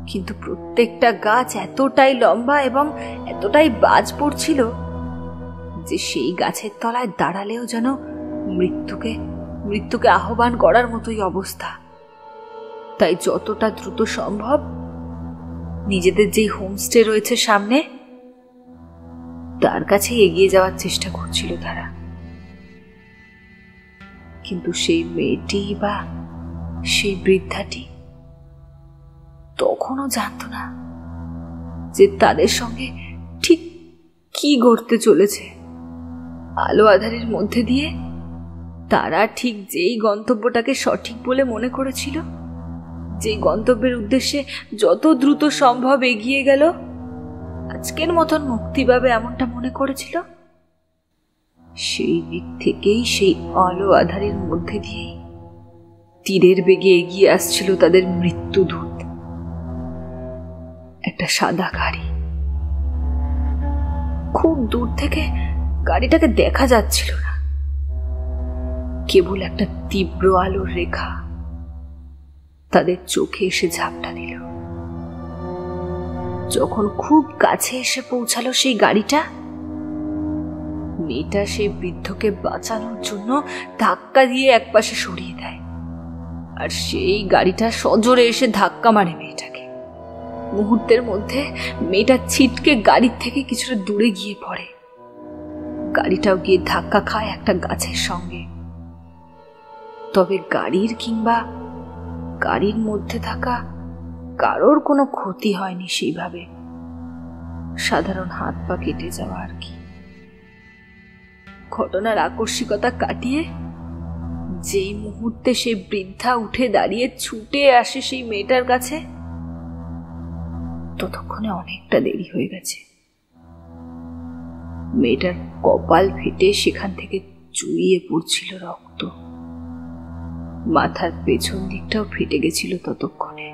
কিন্তু প্রত্যেকটা গাছ এতটাই লম্বা এবং এতটাই বাজ পড়ছিল যে সেই গাছের তলায় দাঁড়ালেও যেন মৃত্যুকে আহ্বান করার মতোই অবস্থা। তাই যতটা দ্রুত সম্ভব নিজেদের যেই হোমস্টে রয়েছে সামনে, তার কাছে এগিয়ে যাওয়ার চেষ্টা করছিল তারা। কিন্তু সেই মেয়েটি বা সেই বৃদ্ধাটি তখনও জানতো না যে তাদের সঙ্গে ঠিক কি ঘটতে চলেছে। আলো আঁধারের মধ্যে দিয়ে তারা ঠিক যেই গন্তব্যটাকে সঠিক বলে মনে করেছিল, যেই গন্তব্যের উদ্দেশ্যে যত দ্রুত সম্ভব এগিয়ে গেল, আজকের মতন মুক্তি পাবে এমনটা মনে করেছিল, সেই দিক থেকেই সেই আলো আঁধারের মধ্যে দিয়েই তীরের বেগে এগিয়ে আসছিল তাদের মৃত্যুদূত, একটা সাদা গাড়ি। খুব দূর থেকে গাড়িটাকে দেখা যাচ্ছিল না, কেবল একটা তীব্র আলোর রেখা তাদের চোখে এসে ঝাপটা দিল। যখন খুব কাছে এসে পৌঁছালো সেই গাড়িটা, মেয়েটা সেই বৃদ্ধকে বাঁচানোর জন্য ধাক্কা দিয়ে একপাশে সরিয়ে দেয়, আর সেই গাড়িটা সজোরে এসে ধাক্কা মারে মেয়েটাকে। মুহূর্তের মধ্যে মেয়েটা ছিটকে গাড়ির থেকে কিছুটা দূরে গিয়ে পড়ে। গাড়িটাও গিয়ে ধাক্কা খায় একটা গাছের সঙ্গে। তবে গাড়ির মধ্যে থাকা কারোর কোনো ক্ষতি হয়নি সেইভাবে, সাধারণ হাত পা কেটে যাওয়া আর কি। ঘটনার আকস্মিকতা কাটিয়ে যেই মুহূর্তে সেই বৃদ্ধা উঠে দাঁড়িয়ে ছুটে আসে সেই মেয়েটার কাছে, ততক্ষণে অনেকটা দেরি হয়ে গেছে। মেয়েটার কপাল ফেটে সেখান থেকে চুইয়ে পড়ছিল রক্ত, মাথার পেছন দিকটাও ফেটে গেছিল ততক্ষণে।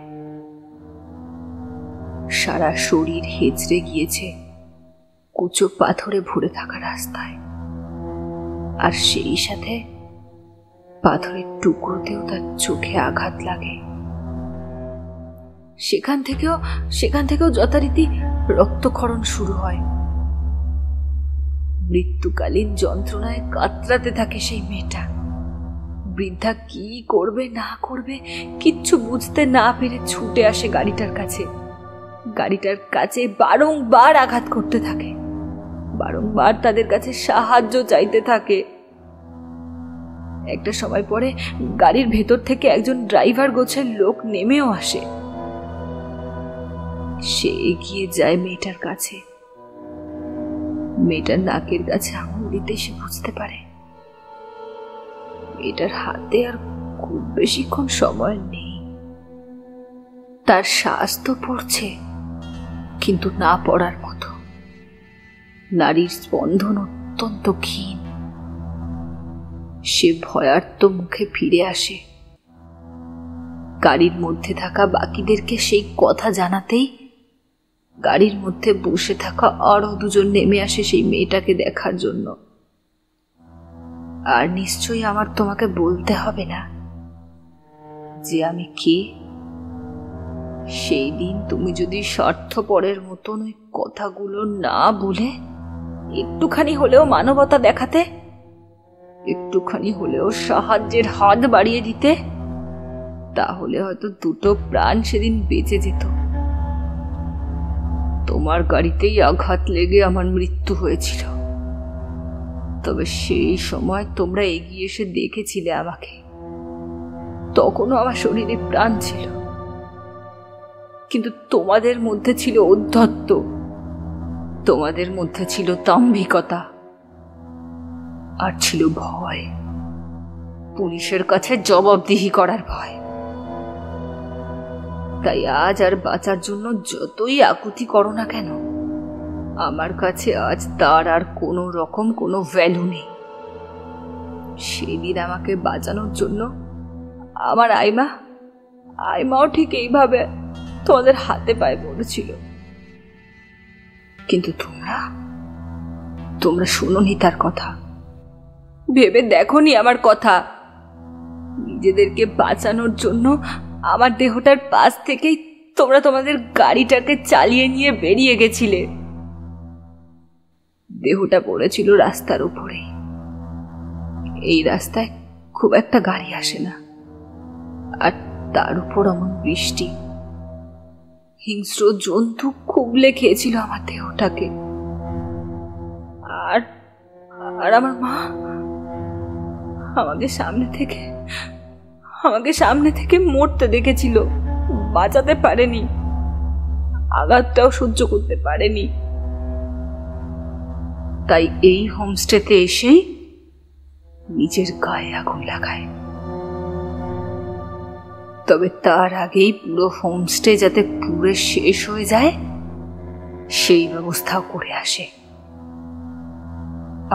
সারা শরীর হেঁচড়ে গিয়েছে কুচো পাথরে ভরে থাকা রাস্তায়, আর সেই সাথে পাথরের টুকরোতেও তার চোখে আঘাত লাগে। সেখান থেকেও যথারীতি রক্তক্ষরণ শুরু হয়। মৃত্যুকালীন যন্ত্রণায় কাতরাতে থাকে সেই মেয়েটা। বৃদ্ধা কি করবে না করবে কিচ্ছু বুঝতে না পেরে ছুটে আসে গাড়িটার কাছে বারংবার আঘাত করতে থাকে, বারংবার তাদের কাছে সাহায্য চাইতে থাকে। একটা সময় পরে গাড়ির ভেতর থেকে একজন ড্রাইভার গোছের লোক নেমেও আসে। সে এগিয়ে যায় মেয়েটার কাছে। মেয়েটার নাকের কাছে আঙুল দিতে সে বুঝতে পারে মেয়েটার হাতে আর খুব বেশিক্ষণ সময় নেই। তার শ্বাস তো পড়ছে, কিন্তু না পড়ার মতো। নারীর স্পন্দন অত্যন্ত ক্ষীণ। সে ভয়ার্ত মুখে ফিরে আসে। গাড়ির মধ্যে থাকা বাকিদেরকে সেই কথা জানাতেই গাড়ির মধ্যে বসে থাকা আরো দুজন নেমে আসে সেই মেয়েটাকে দেখার জন্য। আর নিশ্চয়ই আমার তোমাকে বলতে হবে না যে আমি কে। সেই দিন তুমি যদি স্বার্থপরের মতন ওই কথাগুলো না বলে একটুখানি হলেও মানবতা দেখাতে, একটুখানি হলেও সাহায্যের হাত বাড়িয়ে দিতে, তাহলে হয়তো দুটো প্রাণ সেদিন বেঁচে যেত। তোমার গাড়িতেই আঘাত লেগে আমার মৃত্যু হয়েছিল। তবে সেই সময় তোমরা এগিয়ে এসে দেখেছিলে আমাকে। তখনও আমার শরীরে প্রাণ ছিল, কিন্তু তোমাদের মধ্যে ছিল ঔদ্ধত্য, তোমাদের মধ্যে ছিল দাম্ভিকতা, আর ছিল ভয়, পুলিশের কাছে জবাবদিহি করার ভয়। তাই আজ আর বাঁচার জন্য যতই আকুতি করো না কেন, আমার কাছে আজ তার আর কোনো রকম কোনো ভ্যালু নেই। সেদিন আমাকে বাঁচানোর জন্য আমার আইমাও ঠিক এইভাবে তোমাদের হাতে পায়ে পড়েছিল, কিন্তু তোমরা শোনোনি তার কথা, ভেবে দেখোনি আমার কথা। নিজেদেরকে বাঁচানোর জন্য আমার দেহটার পাশ থেকেই তোমরা তোমাদের গাড়িটাকে চালিয়ে নিয়ে বেরিয়ে গেছিলে। দেহটা পড়েছিল রাস্তার উপরে। এই রাস্তায় খুব একটা গাড়ি আসে না, আর তার উপর এমন বৃষ্টি। হিংস্র জন্তু খুবলে খেয়েছিল আমার দেহটাকে। আর আমার মা আমাকে সামনে থেকে মরতে দেখেছিল, বাঁচাতে পারেনি, আঘাতটাও সহ্য করতে পারেনি। তাই এই হোমস্টেতে এসেই নিজের গায়ে আগুন লাগায়। তবে তার আগেই পুরো হোমস্টে যাতে পুড়ে শেষ হয়ে যায় সেই ব্যবস্থাও করে আসে।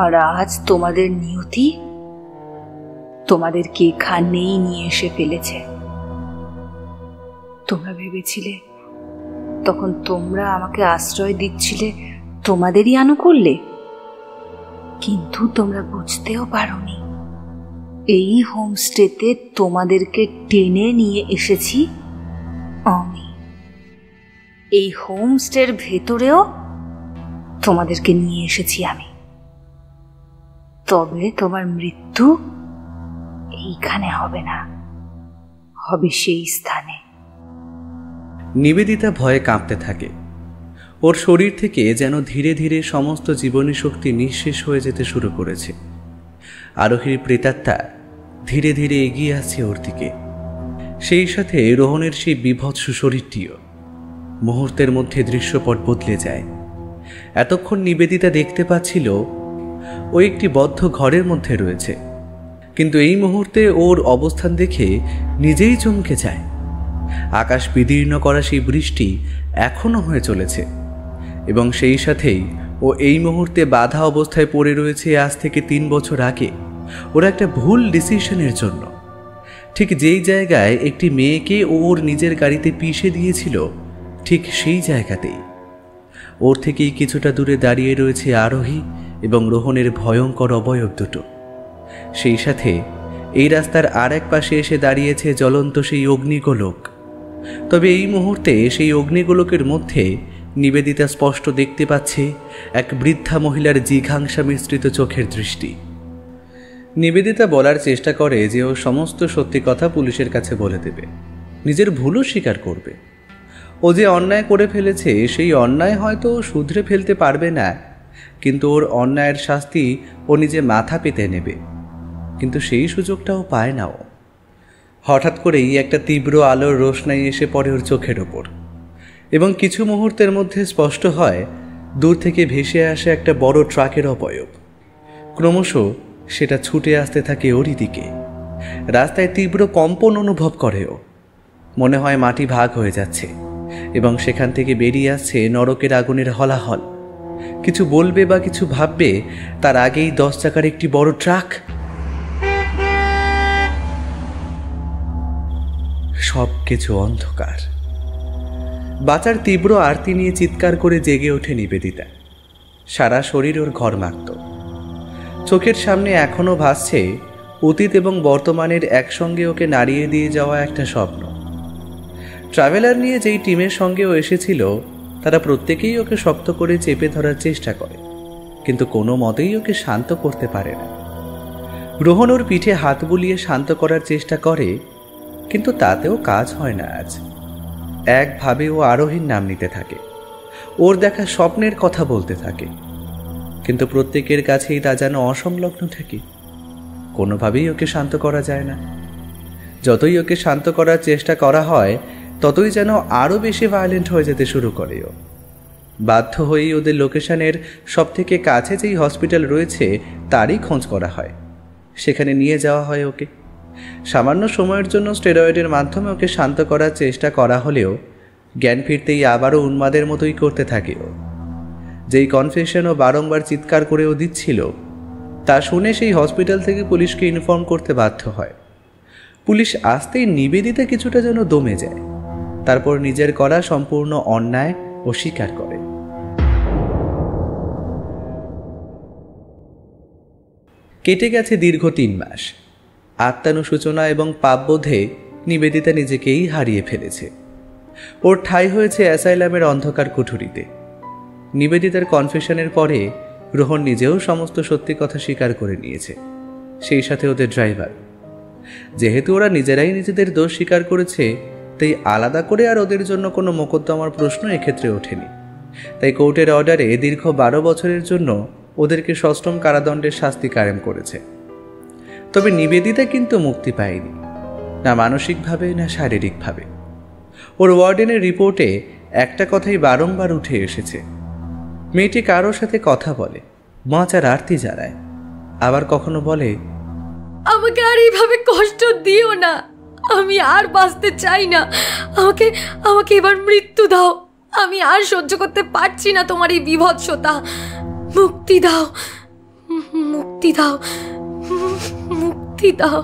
আর আজ তোমাদের নিয়তি তোমাদেরকে এখানেই নিয়ে এসে ফেলেছে। তোমরা ভেবেছিলে তখন তোমরা আমাকে আশ্রয় দিচ্ছিলে তোমাদেরই আনুকূল্যে, কিন্তু তোমরা বুঝতেও পারোনি এই হোমস্টেতে তোমাদেরকে টেনে নিয়ে এসেছি আমি। এই হোমস্টের ভেতরেও তোমাদেরকে নিয়ে এসেছি আমি। তবে তোমার মৃত্যু এইখানে হবে না, হবে সেই স্থানে।
নিবেদিতা ভয়ে কাঁপতে থাকে। ওর শরীর থেকে যেন ধীরে ধীরে সমস্ত জীবনী শক্তি নিঃশেষ হয়ে যেতে শুরু করেছে। আরোহীর প্রেতাত্মা ধীরে ধীরে এগিয়ে আসছে ওর দিকে, সেই সাথে রোহনের সেই বিভৎস শরীরটিও। মুহূর্তের মধ্যে দৃশ্যপট বদলে যায়। এতক্ষণ নিবেদিতা দেখতে পাচ্ছিল ও একটি বদ্ধ ঘরের মধ্যে রয়েছে, কিন্তু এই মুহূর্তে ওর অবস্থান দেখে নিজেই চমকে যায়। আকাশ বিদীর্ণ করা সেই বৃষ্টি এখনও হয়ে চলেছে, এবং সেই সাথেই ও এই মুহূর্তে বাধা অবস্থায় পড়ে রয়েছে আজ থেকে 3 বছর আগে ওর একটা ভুল ডিসিশনের জন্য। ঠিক যেই জায়গায় একটি মেয়েকে ওর নিজের গাড়িতে পিষে দিয়েছিল, ঠিক সেই জায়গাতেই ওর থেকেই কিছুটা দূরে দাঁড়িয়ে রয়েছে আরোহী এবং রোহনের ভয়ঙ্কর অবয়ব দুটো। সেই সাথে এই রাস্তার আর এক পাশে এসে দাঁড়িয়েছে জ্বলন্ত সেই অগ্নিগোলক। তবে এই মুহূর্তে সেই অগ্নিগোলকের মধ্যে নিবেদিতা স্পষ্ট দেখতে পাচ্ছে এক বৃদ্ধা মহিলার জিঘাংসা মিশ্রিত চোখের দৃষ্টি। নিবেদিতা বলার চেষ্টা করে যে ও সমস্ত সত্যি কথা পুলিশের কাছে বলে দেবে, নিজের ভুলও স্বীকার করবে। ও যে অন্যায় করে ফেলেছে সেই অন্যায় হয়তো শুধরে ফেলতে পারবে না, কিন্তু ওর অন্যায়ের শাস্তি ও নিজে মাথা পেতে নেবে। কিন্তু সেই সুযোগটাও পায় না ও। হঠাৎ করেই একটা তীব্র আলোর রোশনাই এসে পড়ে ওর চোখের ওপর, এবং কিছু মুহূর্তের মধ্যে স্পষ্ট হয় দূর থেকে ভেসে আসে একটা বড় ট্রাকের অবয়ব। ক্রমশ সেটা ছুটে আসতে থাকে ওরই দিকে। রাস্তায় তীব্র কম্পন অনুভব করেও, মনে হয় মাটি ভাগ হয়ে যাচ্ছে এবং সেখান থেকে বেরিয়ে আসছে নরকের আগুনের হলাহল। কিছু বলবে বা কিছু ভাববে তার আগেই 10 চাকার একটি বড় ট্রাক। সব কিছু অন্ধকার। বাঁচার তীব্র আরতি নিয়ে চিৎকার করে জেগে ওঠে নিবেদিতা। সারা শরীর ওর ঘরমাক্ত। চোখের সামনে এখনও ভাসছে অতীত এবং বর্তমানের একসঙ্গে ওকে নাড়িয়ে দিয়ে যাওয়া একটা স্বপ্ন। ট্রাভেলার নিয়ে যেই টিমের সঙ্গে ও এসেছিল তারা প্রত্যেকেই ওকে শক্ত করে চেপে ধরার চেষ্টা করে, কিন্তু কোনো মতেই ওকে শান্ত করতে পারে না। রোহন ওর পিঠে হাত বুলিয়ে শান্ত করার চেষ্টা করে, কিন্তু তাতেও কাজ হয় না। আজ একভাবে ও আরোহীর নাম নিতে থাকে, ওর দেখা স্বপ্নের কথা বলতে থাকে, কিন্তু প্রত্যেকের কাছেই তা যেন অসংলগ্ন থাকে। কোনোভাবেই ওকে শান্ত করা যায় না। যতই ওকে শান্ত করার চেষ্টা করা হয় ততই যেন আরও বেশি ভায়োলেন্ট হয়ে যেতে শুরু করে ও। বাধ্য হয়েই ওদের লোকেশনের সবথেকে কাছে যেই হসপিটাল রয়েছে তারই খোঁজ করা হয়। সেখানে নিয়ে যাওয়া হয় ওকে। সামান্য সময়ের জন্য স্টেরয়েডের মাধ্যমে ওকে শান্ত করার চেষ্টা করা হলেও জ্ঞান ফিরতেই আবারও উন্মাদের মতোই করতে থাকে ও। যেই কনফেশনও বারংবার চিৎকার করেও দিচ্ছিল, তা শুনে সেই হসপিটাল থেকে পুলিশকে ইনফর্ম করতে বাধ্য হয়। পুলিশ আসতেই নিবেদিতা কিছুটা যেন দমে যায়, তারপর নিজের করা সম্পূর্ণ অন্যায় ও স্বীকার করে। কেটে গেছে দীর্ঘ 3 মাস। আত্মানুশোচনা এবং পাপবোধে নিবেদিতা নিজেকেই হারিয়ে ফেলেছে। ওর ঠাঁই হয়েছে অ্যাসাইলামের অন্ধকার কুঠুরিতে। নিবেদিতার কনফেশনের পরে রোহন নিজেও সমস্ত সত্যি কথা স্বীকার করে নিয়েছে, সেই সাথে ওদের ড্রাইভার। যেহেতু ওরা নিজেরাই নিজেদের দোষ স্বীকার করেছে, তাই আলাদা করে আর ওদের জন্য কোনো মোকদ্দমার প্রশ্ন এক্ষেত্রে ওঠেনি। তাই কোর্টের অর্ডারে দীর্ঘ 12 বছরের জন্য ওদেরকে সশ্রম কারাদণ্ডের শাস্তি কায়েম করেছে। তবে নিবেদিতা কিন্তু মুক্তি পায়নি, না মানসিকভাবে না শারীরিকভাবে। ওর ওয়ার্ডেনের রিপোর্টে একটা কথাই বারংবার উঠে এসেছে, মেয়েটি কারোর সাথে কথা বলে, মাচার আরতি জানায়, আবার কখনো বলে,
আমাকে আর এইভাবে কষ্ট দিও না, আমি আর বাঁচতে চাই না, আমাকে আমাকে এবার মৃত্যু দাও, আমি আর সহ্য করতে পারছি না তোমার এই বিভৎসতা, মুক্তি দাও, মুক্তি দাও, মুক্তি দাও।